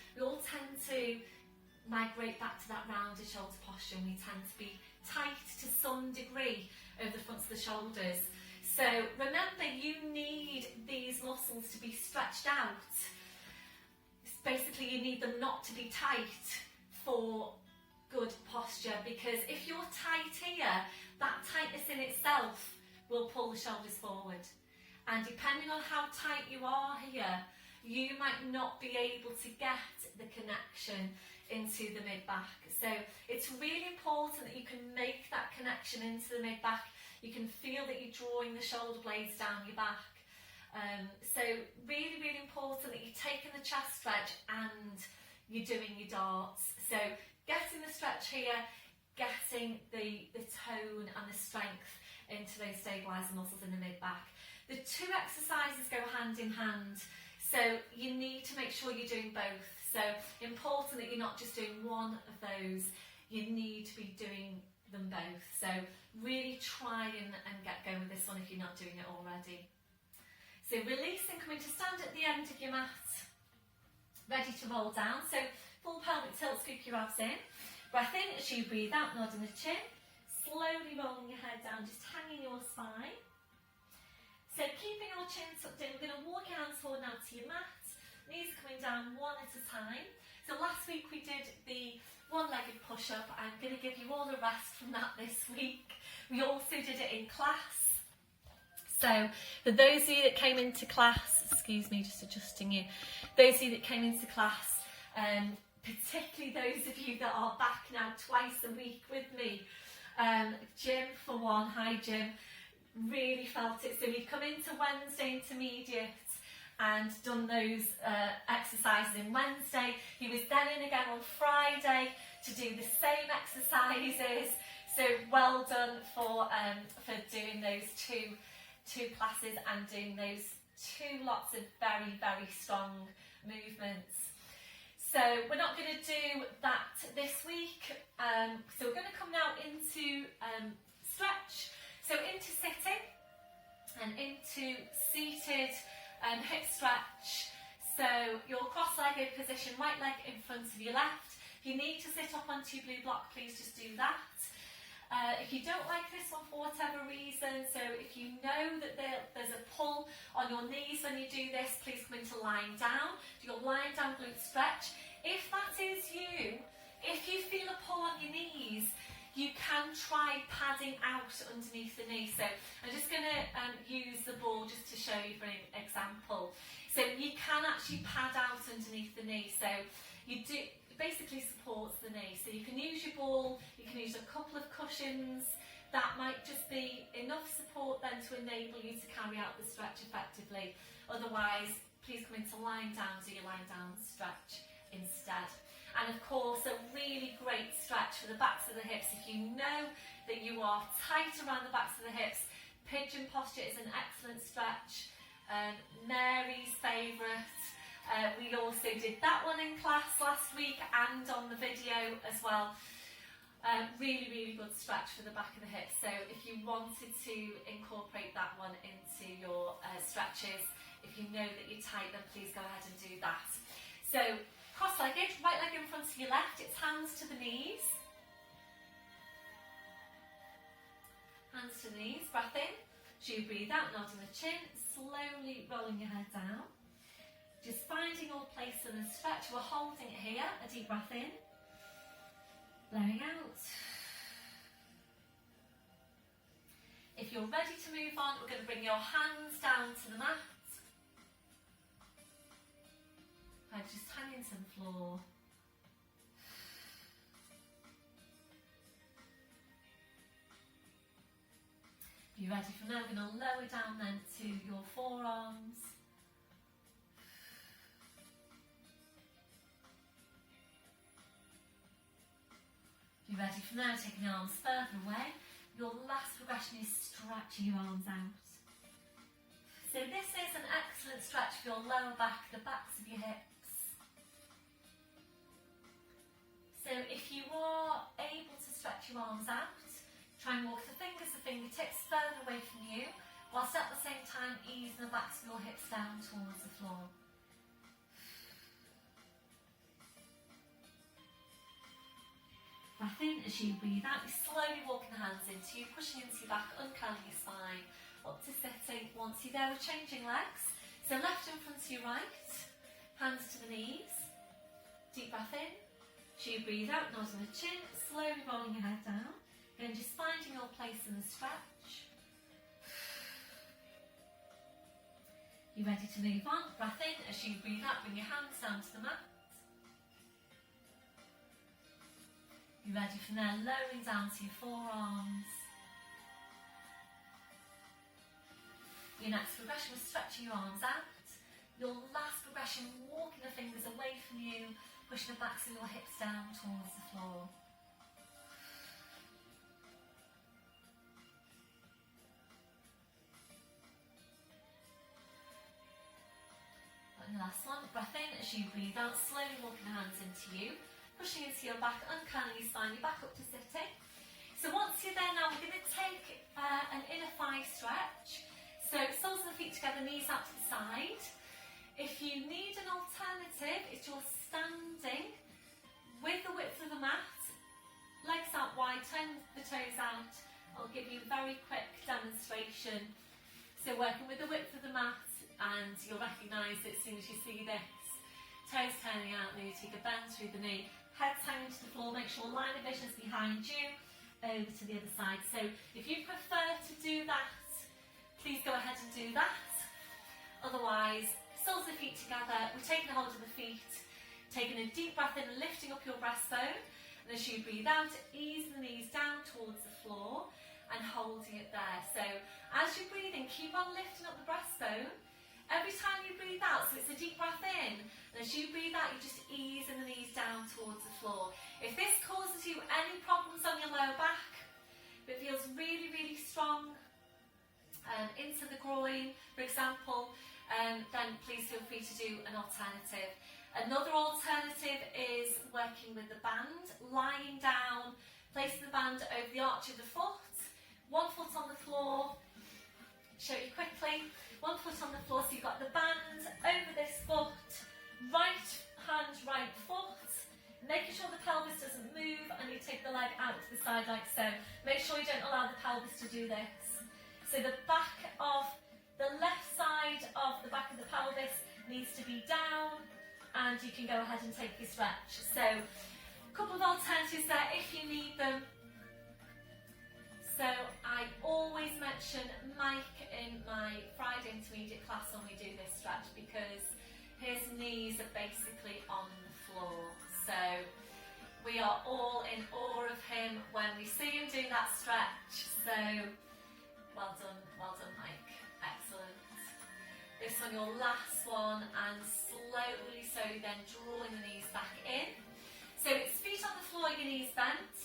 migrate back to that rounded shoulder posture, and we tend to be tight to some degree over the fronts of the shoulders. So remember, you need these muscles to be stretched out. Basically, you need them not to be tight for good posture, because if you're tight here, that tightness in itself will pull the shoulders forward. And depending on how tight you are here, you might not be able to get the connection into the mid-back. So it's really important that you can make that connection into the mid-back. You can feel that you're drawing the shoulder blades down your back. So really, really important that you're taking the chest stretch and you're doing your darts. So getting the stretch here, getting the tone and the strength into those stabiliser muscles in the mid-back. The two exercises go hand in hand, so you need to make sure you're doing both. So important that you're not just doing one of those, you need to be doing them both. So really try and get going with this one if you're not doing it already. So release and come into stand at the end of your mat, ready to roll down. So full pelvic tilt, scoop your abs in. Breath in as you breathe out, nodding the chin. Slowly rolling your head down, just hanging your spine. So keeping your chin tucked in, we're going to walk your hands forward now to your mat. Knees coming down one at a time. So last week we did the one-legged push-up. I'm going to give you all the rest from that this week. We also did it in class. So for those of you that came into class, excuse me, just adjusting you. Those of you that came into class, particularly those of you that are back now twice a week with me, Jim for one, hi Jim, really felt it. So we've come into Wednesday intermediate and done those exercises in Wednesday. He was then in again on Friday to do the same exercises. So well done for doing those two classes and doing those two lots of very, very strong movements. So we're not going to do that this week. So we're going to come now into stretch. So into sitting and into seated hip stretch. So your cross-legged position, right leg in front of your left. If you need to sit up onto your blue block, please just do that. If you don't like this one for whatever reason, so if you know that there's a pull on your knees when you do this, please come into lying down. Do your lying down glute stretch. If that is you, if you feel a pull on your knees, you can try padding out underneath the knee. So I'm just going to use the ball just to show you for an example. So you can actually pad out underneath the knee. So you do basically supports the knee. So you can use your ball, you can use a couple of cushions. That might just be enough support then to enable you to carry out the stretch effectively. Otherwise, please come into lying down, do your lying down stretch instead. And of course, a really great stretch for the backs of the hips. If you know that you are tight around the backs of the hips, pigeon posture is an excellent stretch. Mary's favourite. We also did that one in class last week and on the video as well. Really, really good stretch for the back of the hips. So if you wanted to incorporate that one into your stretches, if you know that you're tight, then please go ahead and do that. So cross-legged, right leg in front of your left, it's hands to the knees. Hands to the knees, breath in. As you breathe out, nodding the chin, slowly rolling your head down. Just finding your place in the stretch. We're holding it here. A deep breath in. Blowing out. If you're ready to move on, we're going to bring your hands down to the mat. And just hanging to the floor. If you're ready from there, we're going to lower down then to your forearms. If you're ready from there, taking the arms further away. Your last progression is stretching your arms out. So this is an excellent stretch for your lower back, the backs of your hips. So if you are able to stretch your arms out, try and walk the fingers, the fingertips further away from you, whilst at the same time easing the backs of your hips down towards the floor. Breath in as you breathe out, you're slowly walking the hands into you, pushing into your back, uncurling your spine, up to sitting. Once you're there, we're changing legs. So left in front of your right, hands to the knees. Deep breath in. As you breathe out, nose on the chin, slowly rolling your head down. Again, just finding your place in the stretch. You're ready to move on. Breath in. As you breathe out, bring your hands down to the mat. You're ready from there, lowering down to your forearms. Your next progression was stretching your arms out. Your last progression, walking the fingers away from you, pushing the backs of your hips down towards the floor. And the last one, breath in as you breathe out, slowly walking the hands into you. Pushing into your back, uncurling your spine, you're back up to sitting. So once you're there now, we're going to take an inner thigh stretch. So soles of the feet together, knees out to the side. If you need an alternative, it's you're standing with the width of the mat, legs out wide, turn the toes out. I'll give you a very quick demonstration. So working with the width of the mat, and you'll recognise it as soon as you see this. Toes turning out, maybe take a bend through the knee. Head's hanging to the floor, make sure line of vision is behind you, over to the other side. So if you prefer to do that, please go ahead and do that. Otherwise, soles of the feet together, we're taking a hold of the feet, taking a deep breath in, lifting up your breastbone, and as you breathe out, ease the knees down towards the floor and holding it there. So as you're breathing, keep on lifting up the breastbone. Every time you breathe out, so it's a deep breath in, and as you breathe out, you just easing the knees down towards the floor. If this causes you any problems on your lower back, if it feels really, really strong into the groin, for example, then please feel free to do an alternative. Another alternative is working with the band, lying down, placing the band over the arch of the foot, one foot on the floor. Show you quickly. One foot on the floor, so you've got the band over this foot, right hand, right foot, making sure the pelvis doesn't move, and you take the leg out to the side like so. Make sure you don't allow the pelvis to do this. So the back of the left side of the back of the pelvis needs to be down, and you can go ahead and take your stretch. So a couple of alternatives there if you need them. So I always mention Mike in my Friday intermediate class when we do this stretch, because his knees are basically on the floor. So we are all in awe of him when we see him do that stretch. So well done Mike, excellent. This one, your last one, and slowly then drawing the knees back in. So it's feet on the floor, your knees bent.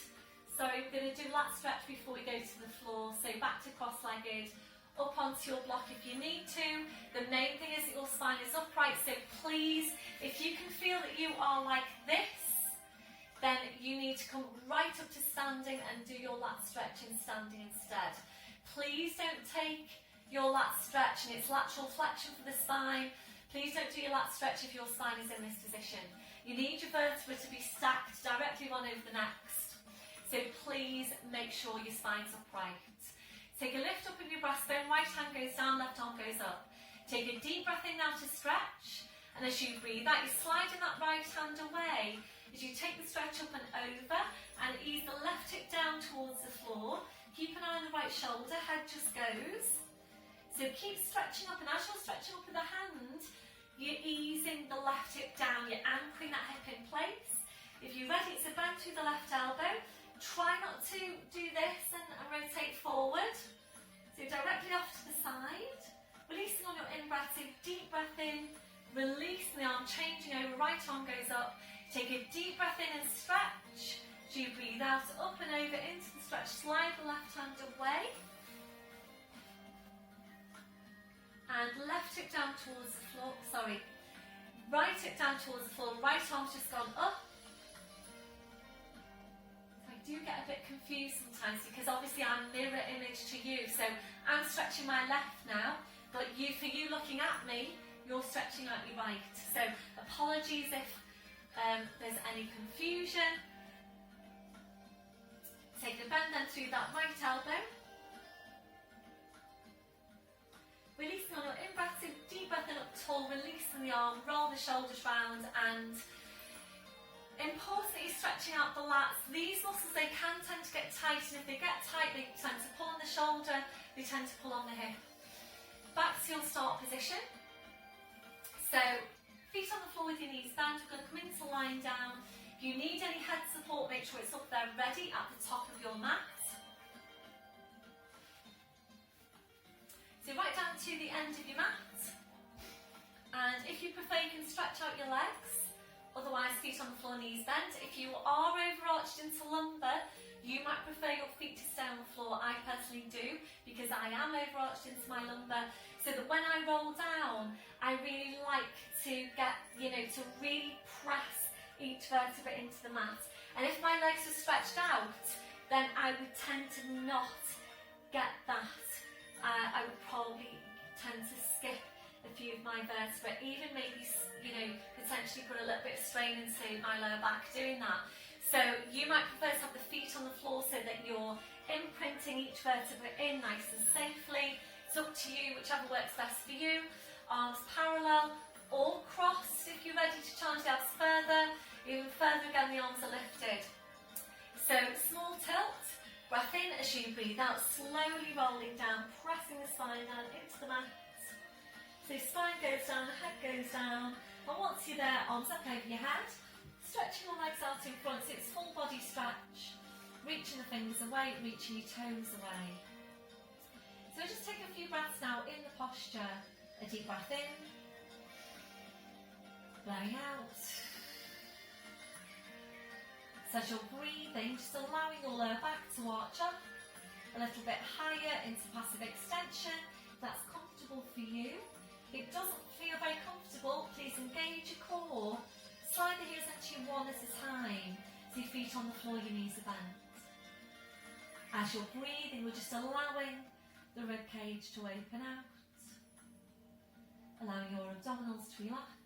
So we're going to do lat stretch before we go to the floor. So back to cross-legged, up onto your block if you need to. The main thing is that your spine is upright. So please, if you can feel that you are like this, then you need to come right up to standing and do your lat stretch in standing instead. Please don't take your lat stretch and it's lateral flexion for the spine. Please don't do your lat stretch if your spine is in this position. You need your vertebrae to be stacked directly one over the next. So please make sure your spine's upright. Take a lift up of your breastbone, right hand goes down, left arm goes up. Take a deep breath in now to stretch, and as you breathe out, you're sliding that right hand away. As you take the stretch up and over, and ease the left hip down towards the floor. Keep an eye on the right shoulder, head just goes. So keep stretching up, and as you're stretching up with the hand, you're easing the left hip down, you're anchoring that hip in place. If you're ready, it's a bend through the left elbow. Try not to do this and rotate forward. So directly off to the side, releasing on your in-breath, so deep breath in, releasing the arm, changing over, right arm goes up. Take a deep breath in and stretch. So you breathe out, up and over into the stretch, slide the left hand away. And left hip down towards the floor, right hip down towards the floor, right arm's just gone up. I do get a bit confused sometimes because obviously I'm mirror image to you, so I'm stretching my left now, but for you looking at me, you're stretching out your right. So apologies if there's any confusion. Take a bend then through that right elbow. Releasing on your in-breath, so deep breath in up tall, releasing the arm, roll the shoulders round, and importantly stretching out the lats. These muscles, they can tend to get tight, and if they get tight, they tend to pull on the shoulder, they tend to pull on the hip. Back to your start position. So, feet on the floor with your knees bent, we're going to come into lying down. If you need any head support, make sure it's up there ready at the top of your mat. So right down to the end of your mat, and if you prefer you can stretch out your legs, otherwise feet on the floor, knees bent. If you are overarched into lumbar, you might prefer your feet to stay on the floor. I personally do, because I am overarched into my lumbar, so that when I roll down, I really like to get, to really press each vertebra into the mat. And if my legs are stretched out, then I would tend to not get that. I would probably tend to skip a few of my vertebrae, even maybe, potentially put a little bit of strain into my lower back doing that. So you might prefer to have the feet on the floor so that you're imprinting each vertebra in nice and safely. It's up to you, whichever works best for you. Arms parallel or crossed if you're ready to challenge the abs further. Even further again, the arms are lifted. So small tilt. Breath in as you breathe out, slowly rolling down, pressing the spine down into the mat. So spine goes down, head goes down, and once you're there, arms up over your head, stretching your legs out in front, so it's full body stretch, reaching the fingers away, reaching your toes away. So just take a few breaths now in the posture. A deep breath in, blowing out. So as you're breathing, just allowing your lower back to arch up a little bit higher into passive extension. If that's comfortable for you. If it doesn't feel very comfortable, please engage your core. Slide the heels into you one at a time. So your feet on the floor, your knees are bent. As you're breathing, we're just allowing the rib cage to open out. Allowing your abdominals to relax.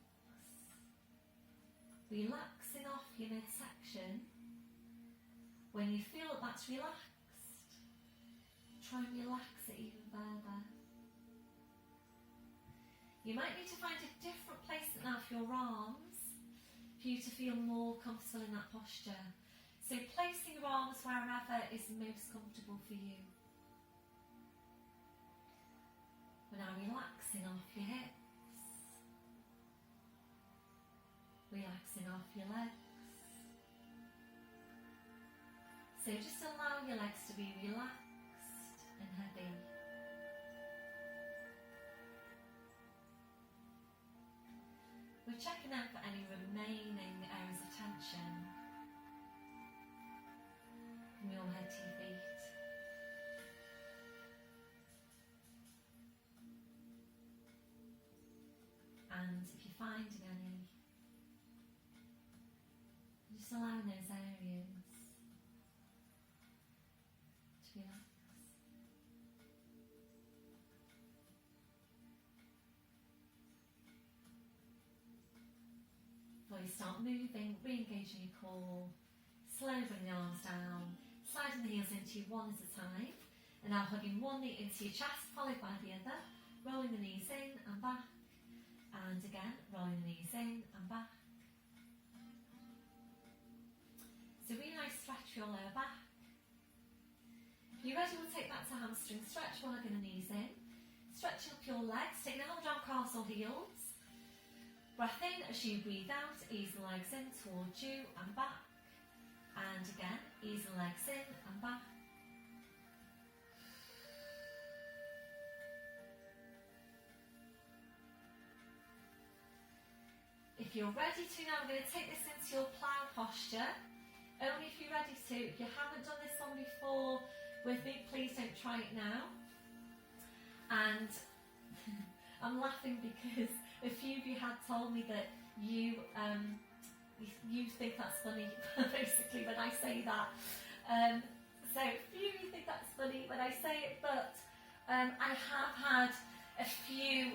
Relaxing off your midsection. When you feel that that's relaxed, try and relax it even further. You might need to find a different placement now for your arms for you to feel more comfortable in that posture. So placing your arms wherever is most comfortable for you. We're now relaxing off your hips, relaxing off your legs. So just allow your legs to be relaxed and heavy. We're checking out for any remaining areas of tension from your head to your feet. And if you're finding any, just allowing those areas to relax. Before you start moving, re-engaging your core, slowly bring the arms down, sliding the heels into you one at a time, and now hugging one knee into your chest, followed by the other, rolling the knees in and back, and again, rolling the knees in and back. So really nice stretch for your lower back. If you're ready, we'll take that to hamstring stretch, we're hugging the knees in, stretching up your legs, taking a hold down calves or heels. Breath in as you breathe out, ease the legs in towards you and back. And again, ease the legs in and back. you're ready to now, we're going to take this into your plough posture. Only if you're ready to. If you haven't done this one before with me, please don't try it now. And I'm laughing because a few of you had told me that you think that's funny, basically, when I say that. So a few of you think that's funny when I say it, but I have had a few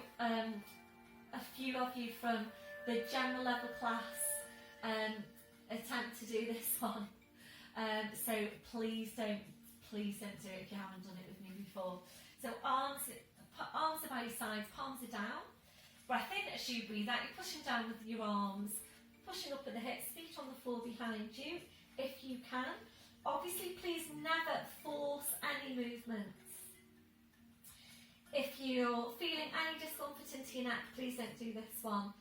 of you from the general level class attempt to do this one. So please don't do it if you haven't done it with me before. So arms are by your sides, palms are down. Breath in as you breathe out. You're pushing down with your arms, pushing up with the hips, feet on the floor behind you, if you can. Obviously, please never force any movements. If you're feeling any discomfort into your neck, please don't do this one.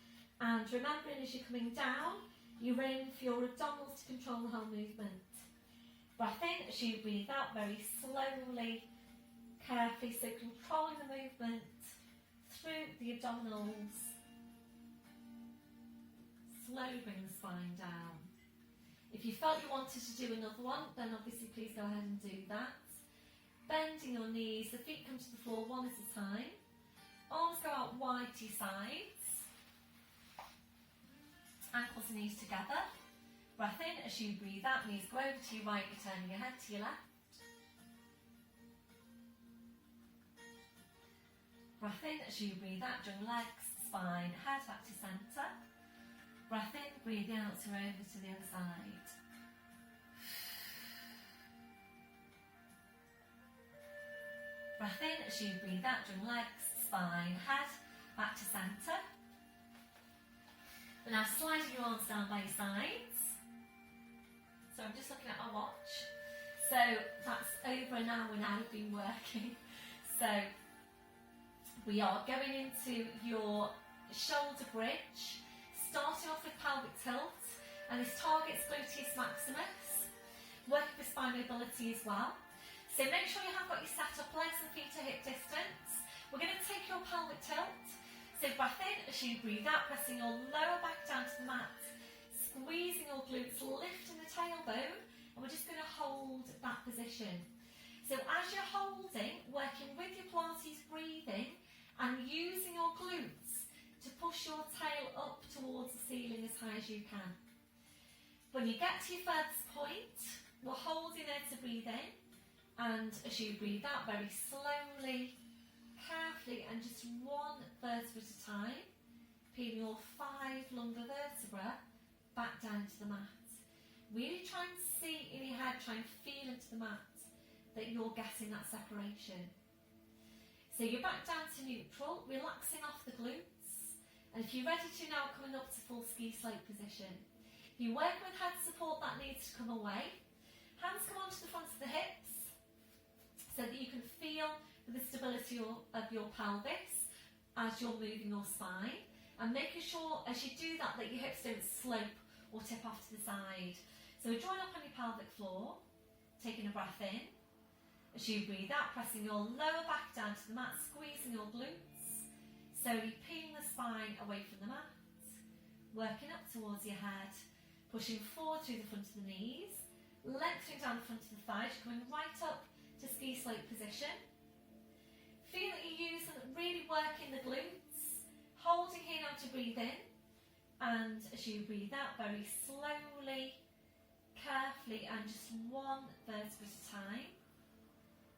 And remembering as you're coming down, you're aiming for your abdominals to control the whole movement. Breath in as you breathe out very slowly, carefully, so controlling the movement through the abdominals. Slowly bring the spine down. If you felt you wanted to do another one, then obviously please go ahead and do that. Bending your knees, the feet come to the floor one at a time. Arms go out wide to your sides. Ankles and knees together. Breath in as you breathe out, knees go over to your right, you're turning your head to your left. Breath in as you breathe out, join legs, spine, head back to centre. Breath in, breathing out to over to the other side. Breath in as you breathe out, join legs, spine, head back to centre. And now sliding your arms down by your sides. So I'm just looking at my watch. So that's over an hour now we've been working. So we are going into your shoulder bridge, starting off with pelvic tilt, and this targets gluteus maximus, working for spine mobility as well. So make sure you have got your set up, legs and feet at hip distance. We're going to take your pelvic tilt. So breath in as you breathe out, pressing your lower back down to the mat, squeezing your glutes, lifting the tailbone, and we're just going to hold that position. So as you're holding, working with your Pilates breathing and using your glutes to push your tail up towards the ceiling as high as you can. When you get to your furthest point, we're holding there to breathe in, and as you breathe out, very slowly, carefully, and just one vertebra at a time, peeling your 5 lumbar vertebrae back down to the mat. Really try and see in your head, try and feel into the mat that you're getting that separation. So you're back down to neutral, relaxing off the glutes, and if you're ready to now, coming up to full ski slope position. If you're working with head support, that needs to come away. Hands come onto the front of the hips so that you can feel the stability of your pelvis as you're moving your spine, and making sure as you do that your hips don't slope or tip off to the side. So join up on your pelvic floor, taking a breath in. As you breathe out, pressing your lower back down to the mat, squeezing your glutes, slowly peeling the spine away from the mat, working up towards your head, pushing forward through the front of the knees, lengthening down the front of the thighs, coming right up to ski slope position. Feel that you're really working the glutes, holding here now to breathe in, and as you breathe out, very slowly, carefully, and just one vertebra at a time,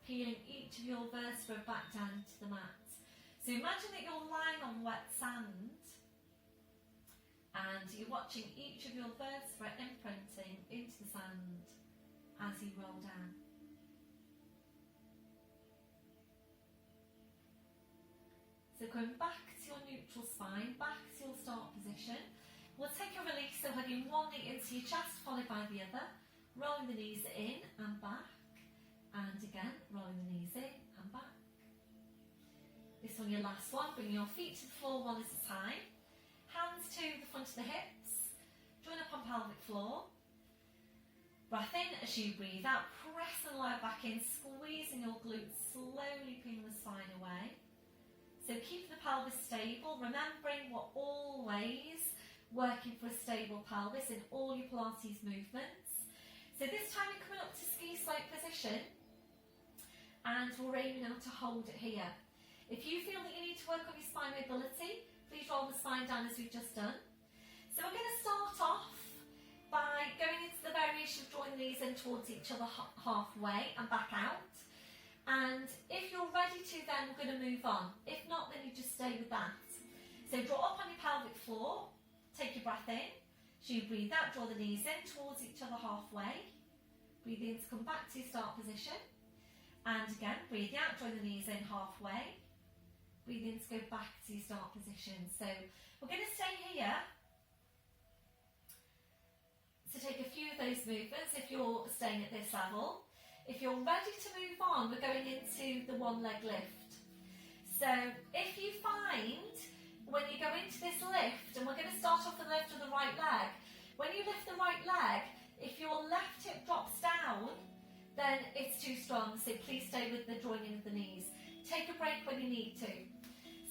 peeling each of your vertebrae back down to the mat. So imagine that you're lying on wet sand, and you're watching each of your vertebrae imprinting into the sand as you roll down. So going back to your neutral spine, back to your start position. We'll take a release, so hugging one knee into your chest, followed by the other, rolling the knees in and back, and again, rolling the knees in and back. This one, your last one, bringing your feet to the floor one at a time, hands to the front of the hips, join up on pelvic floor. Breath in as you breathe out, press the lower back in, squeezing your glutes, slowly peeling the spine away. So keep the pelvis stable, remembering we're always working for a stable pelvis in all your Pilates movements. So this time you're coming up to ski slope position, and we're aiming now to hold it here. If you feel that you need to work on your spine mobility, please roll the spine down as we've just done. So we're going to start off by going into the variation of drawing the knees in towards each other halfway and back out. And if you're ready to, then we're going to move on. If not, then you just stay with that. So draw up on your pelvic floor, take your breath in. So you breathe out, draw the knees in towards each other halfway. Breathe in to come back to your start position. And again, breathe out, draw the knees in halfway. Breathe in to go back to your start position. So we're going to stay here. So take a few of those movements if you're staying at this level. If you're ready to move on, we're going into the one leg lift. So if you find when you go into this lift, and we're going to start off with the lift of the right leg, when you lift the right leg, if your left hip drops down, then it's too strong. So please stay with the drawing in of the knees. Take a break when you need to.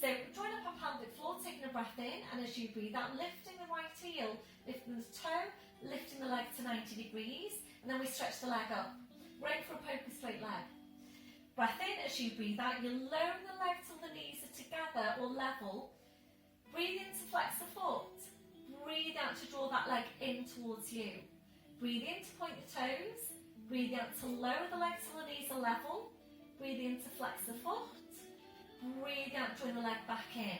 So join up on pelvic floor, taking a breath in, and as you breathe out, lifting the right heel, lifting the toe, lifting the leg to 90 degrees, and then we stretch the leg up. We're in for a poker straight leg. Breath in, as you breathe out, you're lowering the leg till the knees are together or level. Breathe in to flex the foot. Breathe out to draw that leg in towards you. Breathe in to point the toes. Breathe out to lower the legs till the knees are level. Breathe in to flex the foot. Breathe out, drawing the leg back in.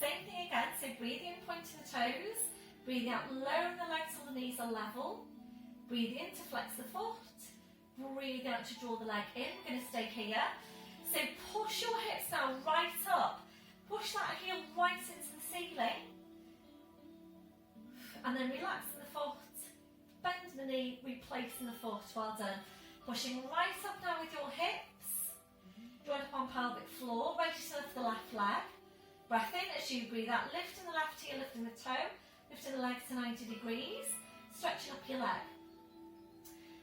Same thing again, so breathe in, pointing the toes. Breathe out, lowering the legs till the knees are level. Breathe in to flex the foot. Breathe out to draw the leg in. We're going to stay here. So push your hips now right up. Push that heel right into the ceiling. And then relaxing the foot. Bend the knee, replacing the foot. Well done. Pushing right up now with your hips. Join up on pelvic floor, ready to lift the left leg. Breath in as you breathe out, lifting the left heel, lifting the toe, lifting the leg to 90 degrees, stretching up your leg.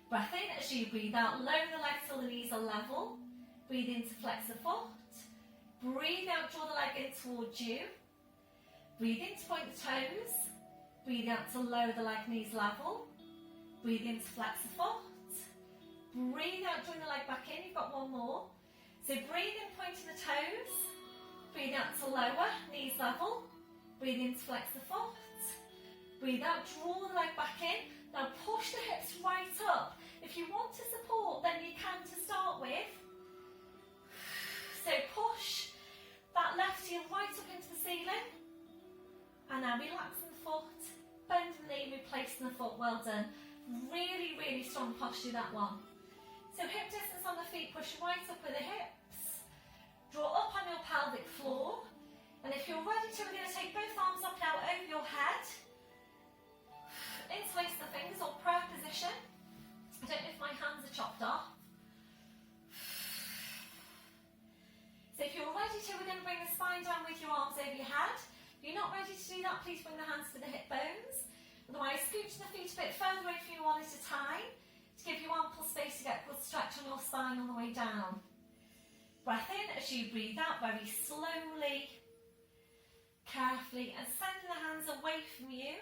Breath in as you breathe out, lower the leg till the knees are level. Breathe in to flex the foot. Breathe out, draw the leg in towards you. Breathe in to point the toes. Breathe out to lower the leg, knees level. Breathe in to flex the foot. Breathe out, drawing the leg back in. You've got one more. So breathe in, pointing the toes. Breathe out to lower, knees level. Breathe in to flex the foot. Breathe out, draw the leg back in. Now push the hips right up. If you want to support, then you can to start with. So push that left heel right up into the ceiling. And now relaxing the foot, bend the knee, replacing the foot. Well done. Really, really strong posture, that one. So hip distance on the feet, push right up with the hips. Draw up on your pelvic floor. And if you're ready to, we're going to take both arms up now over your head. Interlace the fingers or prayer position. I don't know if my hands are chopped off. So if you're ready to, we're going to bring the spine down with your arms over your head. If you're not ready to do that, please bring the hands to the hip bones. Otherwise, scooch the feet a bit further away from you one at a time, to give you ample space to get a good stretch on your spine on the way down. Breath in as you breathe out very slowly, carefully, and sending the hands away from you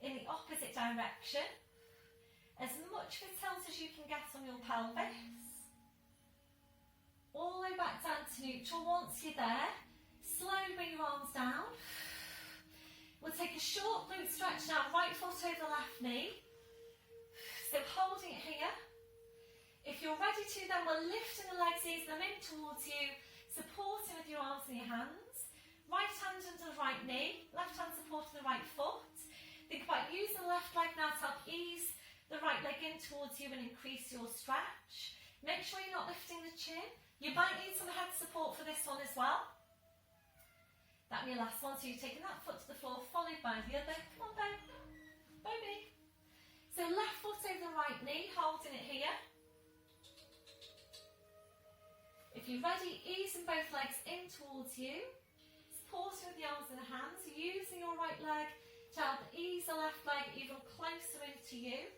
in the opposite direction. As much of a tilt as you can get on your pelvis. All the way back down to neutral. Once you're there, slowly bring your arms down. We'll take a short glute stretch now, right foot over the left knee. So holding it here. If you're ready to, then we're lifting the legs, easing them in towards you, supporting with your arms and your hands. Right hand under the right knee, left hand supporting the right foot. Think about using the left leg now to help ease the right leg in towards you and increase your stretch. Make sure you're not lifting the chin. You might need some head support for this one as well. That'll be your last one. So you're taking that foot to the floor, followed by the other. Come on, Bo. Bobby. So left foot over the right knee, holding it here. If you're ready, easing both legs in towards you. Supporting with the arms and the hands. Using your right leg to help ease the left leg even closer into you.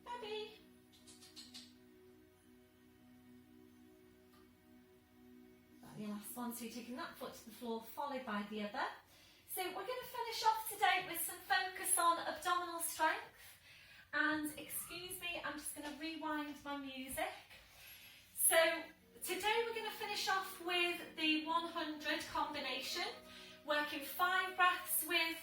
Bobby. Your last one, so you're taking that foot to the floor, followed by the other. So we're going to finish off today with some focus on abdominal strength. And excuse me, I'm just going to rewind my music. So today we're going to finish off with the 100 combination, working 5 breaths with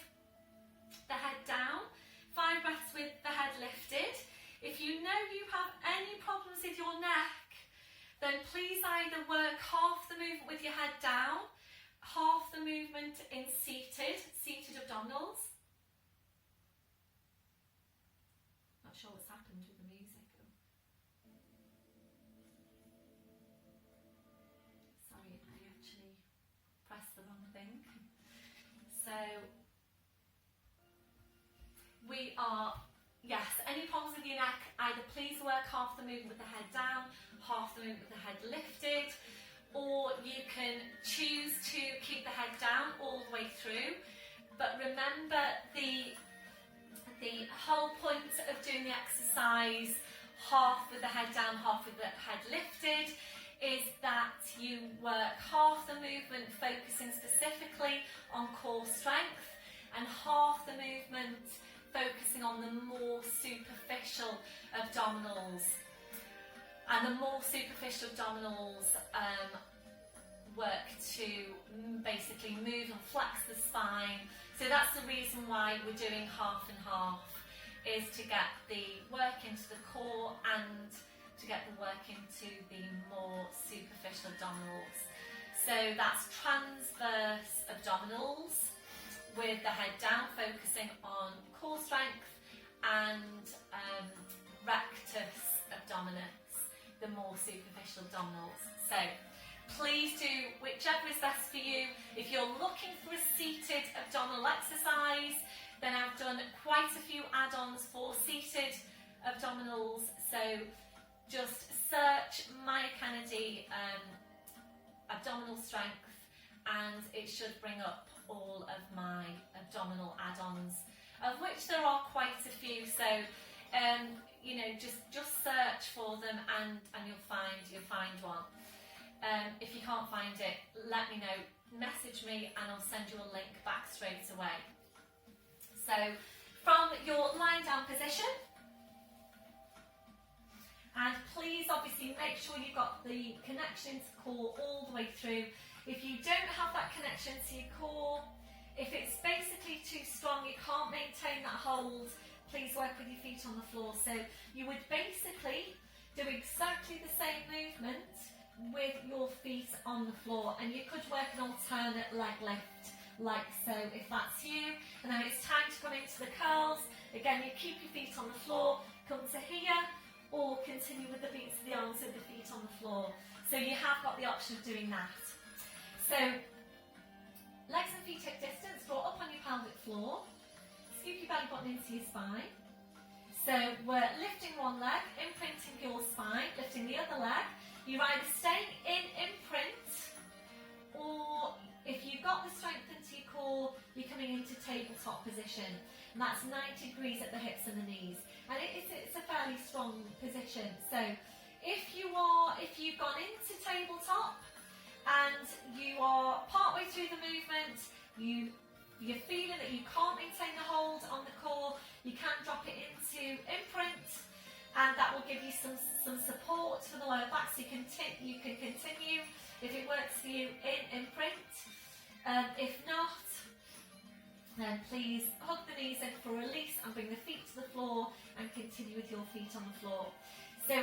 the head down, 5 breaths with the head lifted. If you know you have any problems with your neck, then please either work half the movement with your head down, half the movement in seated abdominals. Not sure what's happened with the music. Sorry, I actually pressed the wrong thing. So we are, yes, any problems with your neck, either please work half the movement with the head down, half the movement with the head lifted, or you can choose to keep the head down all the way through. But remember, the whole point of doing the exercise half with the head down, half with the head lifted, is that you work half the movement focusing specifically on core strength and half the movement focusing on the more superficial abdominals. And the more superficial abdominals work to basically move and flex the spine. So that's the reason why we're doing half and half, is to get the work into the core and to get the work into the more superficial abdominals. So that's transverse abdominals with the head down, focusing on core strength, and rectus abdominis, the more superficial abdominals. So please do whichever is best for you. If you're looking for a seated abdominal exercise, then I've done quite a few add-ons for seated abdominals. So just search Mair Kennedy abdominal strength, and it should bring up all of my abdominal add-ons, of which there are quite a few. So you know, just search for them and you'll find one. If you can't find it, let me know, message me and I'll send you a link back straight away. So from your lying down position, and please obviously make sure you've got the connection to core all the way through. If you don't have that connection to your core, if it's basically too strong, you can't maintain that hold, please work with your feet on the floor. So you would basically do exactly the same movement with your feet on the floor, and you could work an alternate leg lift like so if that's you. And then it's time to come into the curls. Again, you keep your feet on the floor, come to here, or continue with the beats of the arms with the feet on the floor. So you have got the option of doing that. So legs and feet at distance, draw up on your pelvic floor, scoop your belly button into your spine. So we're lifting one leg, imprinting your spine, lifting the other leg. You're either staying in imprint, or if you've got the strength into your core, you're coming into tabletop position. And that's 90 degrees at the hips and the knees. And it's a fairly strong position. So if you've gone into tabletop and you are partway through the movement, you're feeling that you can't maintain the hold on the core, you can drop it into imprint, and that will give you some support for the lower back, so you can continue if it works for you in imprint. If not, then please hug the knees in for release and bring the feet to the floor and continue with your feet on the floor. So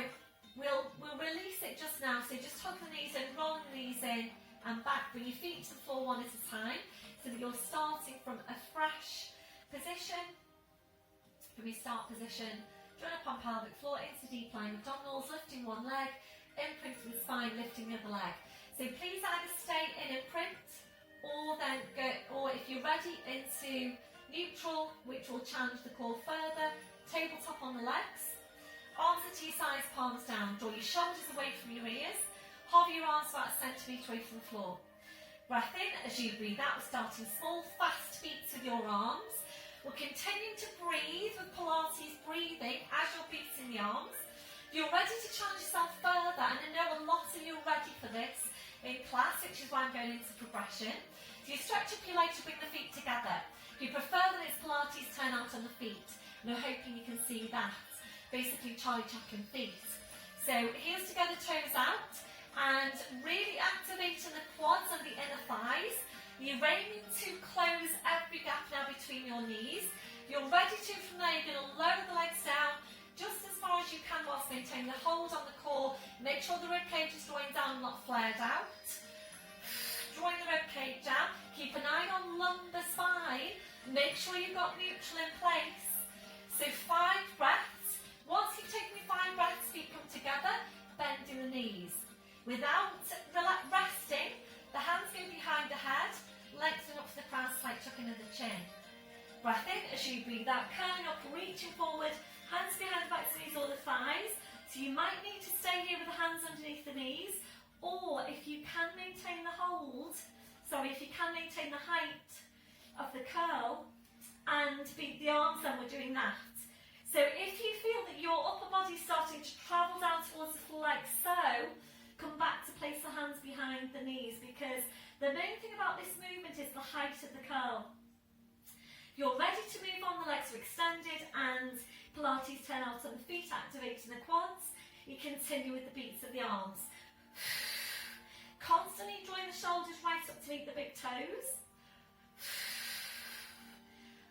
we'll release it just now, so just hug the knees in, roll the knees in and back, bring your feet to the floor one at a time, so that you're starting from a fresh position. From your start position, join up on pelvic floor into deep lying abdominals, lifting one leg, imprinting the spine, lifting the other leg. So please either stay in imprint, or then go, or if you're ready, into neutral, which will challenge the core further, tabletop on the legs, arms at your sides, palms down, draw your shoulders away from your ears, hover your arms about a centimetre away from the floor. Breath in as you breathe out, starting small, fast beats with your arms. We'll continue to breathe with Pilates breathing as you're beating the arms. If you're ready to challenge yourself further, and I know a lot of you are ready for this, in class, which is why I'm going into progression. So you stretch up your legs to bring the feet together. If you prefer that it's Pilates, turn out on the feet. And I'm hoping you can see that. Basically Charlie Chaplin feet. So heels together, toes out, and really activating the quads and the inner thighs. You're aiming to close every gap now between your knees. If you're ready to from there, you're going to lower the legs down just as far as you can whilst maintaining the hold on the core. Make sure the rib cage is drawing down, not flared out. Drawing the rib cage down. Keep an eye on lumbar spine. Make sure you've got neutral in place. So 5 breaths. Once you've taken your 5 breaths, feet come together, bending the knees. Without resting, the hands go behind the head, lengthen up to the crown, slight tuck into the chin. Breath in as you breathe out, curling up, reaching forward, hands behind the back, knees or the thighs. So you might need to stay here with the hands underneath the knees, or if you can maintain the hold, if you can maintain the height of the curl and beat the arms, then we're doing that. So if you feel that your upper body's starting to travel down towards the floor like so, come back to place the hands behind the knees, because the main thing about this movement is the height of the curl. You're ready to move on, the legs are extended and Pilates turn out on the feet, activating the quads. You continue with the beats of the arms. Constantly drawing the shoulders right up to meet the big toes.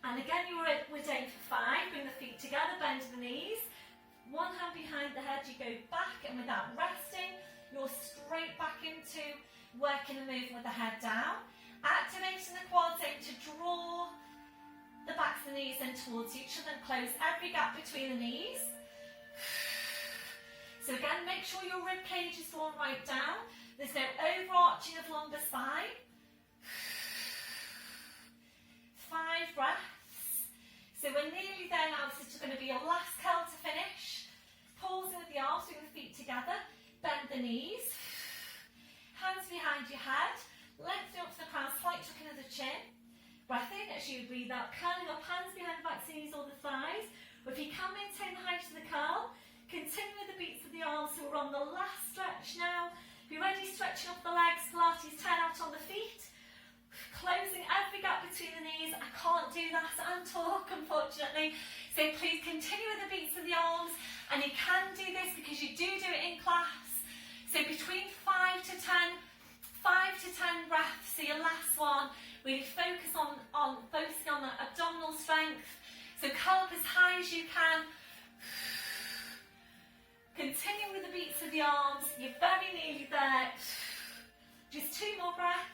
And again, we're doing for 5. Bring the feet together, bend the knees. One hand behind the head, you go back, and without resting, you're straight back into working and moving with the head down. Activating the quads, aim to draw the backs of the knees in towards each other and close every gap between the knees. So again, make sure your rib cage is drawn right down. There's no overarching of lumbar spine. 5 breaths. So we're nearly there now. This is going to be your last curl to finish. Pausing with the arms, bring the feet together. Bend the knees. Hands behind your head. Lengthen up to the crown, slight tuck into the chin. Breath in as you breathe out, curling up, hands behind the back, knees or the thighs. Or if you can maintain the height of the curl, continue with the beats of the arms. So we're on the last stretch now. Be ready, stretching up the legs, Pilates, turn out on the feet. Closing every gap between the knees. I can't do that and talk, unfortunately. So please continue with the beats of the arms. And you can do this because you do it in class. So between 5 to 10 breaths. So your last one, really focus on focusing on the abdominal strength. So curl up as high as you can. Continue with the beats of the arms. You're very nearly there. Just 2 more breaths.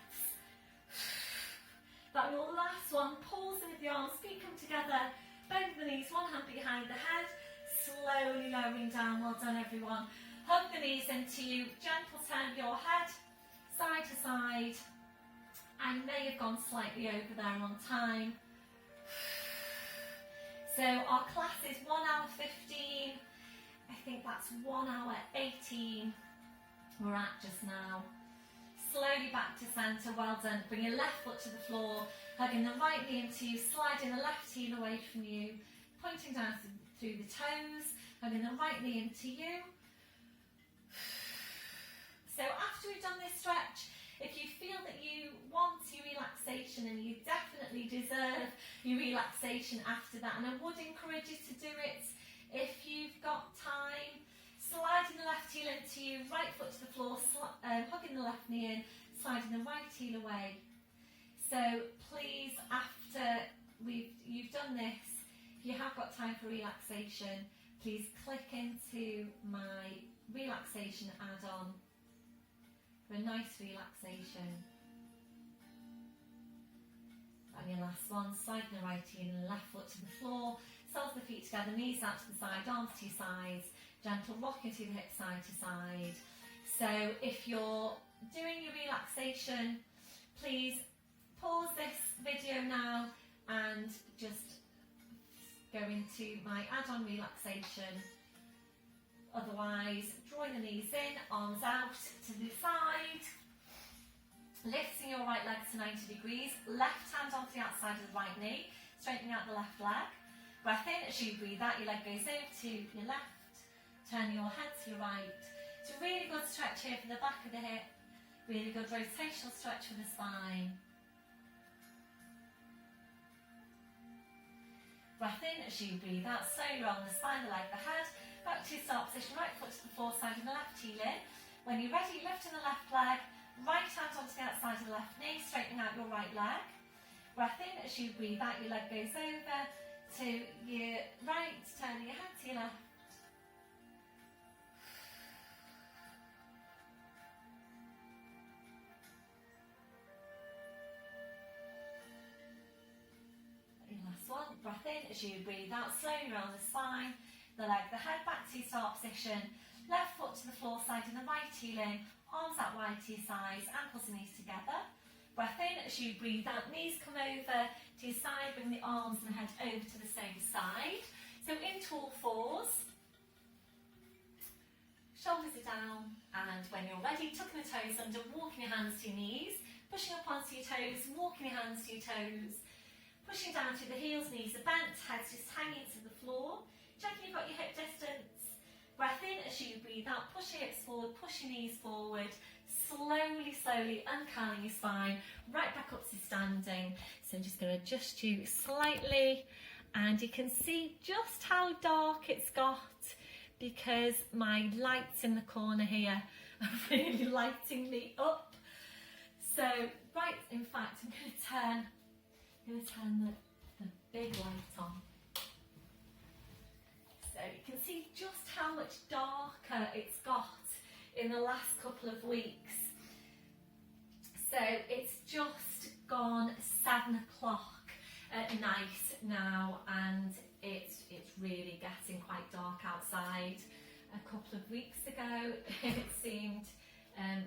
That your last one. Pausing with the arms. Feet come together. Bend the knees. One hand behind the head. Slowly lowering down. Well done, everyone. Hug the knees into you. Gentle turn your head side to side. I may have gone slightly over there on time. So our class is 1 hour 15. I think that's 1 hour 18 we're at just now. Slowly back to centre, well done. Bring your left foot to the floor, hugging the right knee into you, sliding the left heel away from you, pointing down through the toes, hugging the right knee into you. So after we've done this stretch, if you feel that you want your relaxation, and you definitely deserve your relaxation after that, and I would encourage you to do it if you've got time, sliding the left heel into you, right foot to the floor, hugging the left knee in, sliding the right heel away. So please, after you've done this, if you have got time for relaxation, please click into my relaxation add-on for a nice relaxation. And your last one, sliding the right heel and the left foot to the floor, soles the feet together, knees out to the side, arms to your sides, gentle rocking through the hips side to side. So if you're doing your relaxation, please pause this video now and just go into my add-on relaxation. Otherwise, drawing the knees in, arms out to the side, lifting your right leg to 90 degrees, left hand onto the outside of the right knee, straightening out the left leg. Breath in as you breathe out, your leg goes over to your left, turn your head to your right. It's a really good stretch here for the back of the hip, Really good rotational stretch for the spine. Breath in as you breathe out, slowly roll the spine, the leg, the head. Back to your start position, right foot to the floor side and the left heel in. When you're ready, lifting the left leg, right hand onto the outside of the left knee, straightening out your right leg. Breath in as you breathe out, your leg goes over to your right, turning your head to your left. Your last one, breath in as you breathe out, slowly round the spine, the leg, the head, back to your start position. Left foot to the floor side and the right heel in, arms out wide to your sides, ankles and knees together. Breath in as you breathe out, knees come over to your side, bring the arms and the head over to the same side. So into all fours, shoulders are down, and when you're ready, tucking the toes under, walking your hands to your knees, pushing up onto your toes, walking your hands to your toes, pushing down to the heels, knees are bent, heads just hanging to the floor, checking you've got your hip distance. Breath in as you breathe out, push your hips forward, push your knees forward, slowly, slowly uncurling your spine, right back up to standing. So I'm just going to adjust you slightly, and you can see just how dark it's got because my lights in the corner here are really lighting me up. So, right, in fact, I'm going to turn the big light on. So you can see just how much darker it's got in the last couple of weeks. So it's just gone 7 o'clock at night now, and it's really getting quite dark outside. A couple of weeks ago it seemed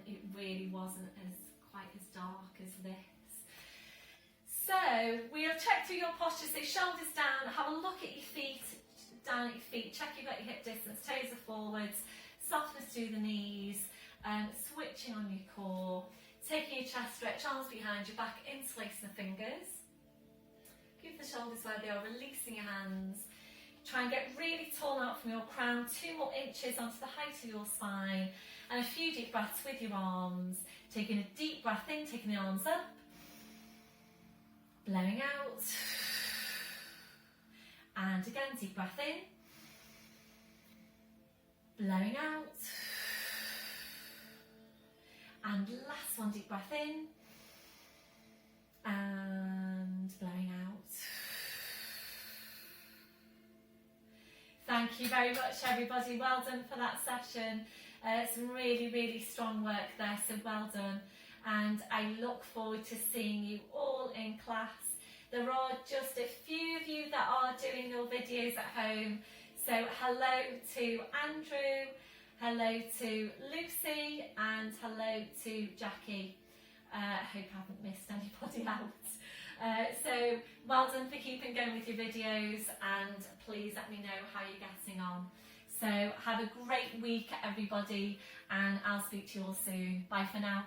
it really wasn't quite as dark as this. So we'll check through your posture, so shoulders down, have a look at your feet, down at your feet, check you've got your hip distance, toes are forwards, softness through the knees, switching on your core, taking your chest stretch, arms behind your back, interlacing the fingers. Keep the shoulders where they are, releasing your hands. Try and get really tall out from your crown, 2 more inches onto the height of your spine, and a few deep breaths with your arms. Taking a deep breath in, taking the arms up, blowing out, and again, deep breath in, blowing out, and last one, deep breath in, and blowing out. Thank you very much, everybody. Well done for that session. Some really, really strong work there, so well done. And I look forward to seeing you all in class. There are just a few of you that are doing your videos at home. So hello to Andrew, hello to Lucy, and hello to Jackie. I hope I haven't missed anybody out. So well done for keeping going with your videos, and please let me know how you're getting on. So have a great week, everybody, and I'll speak to you all soon. Bye for now.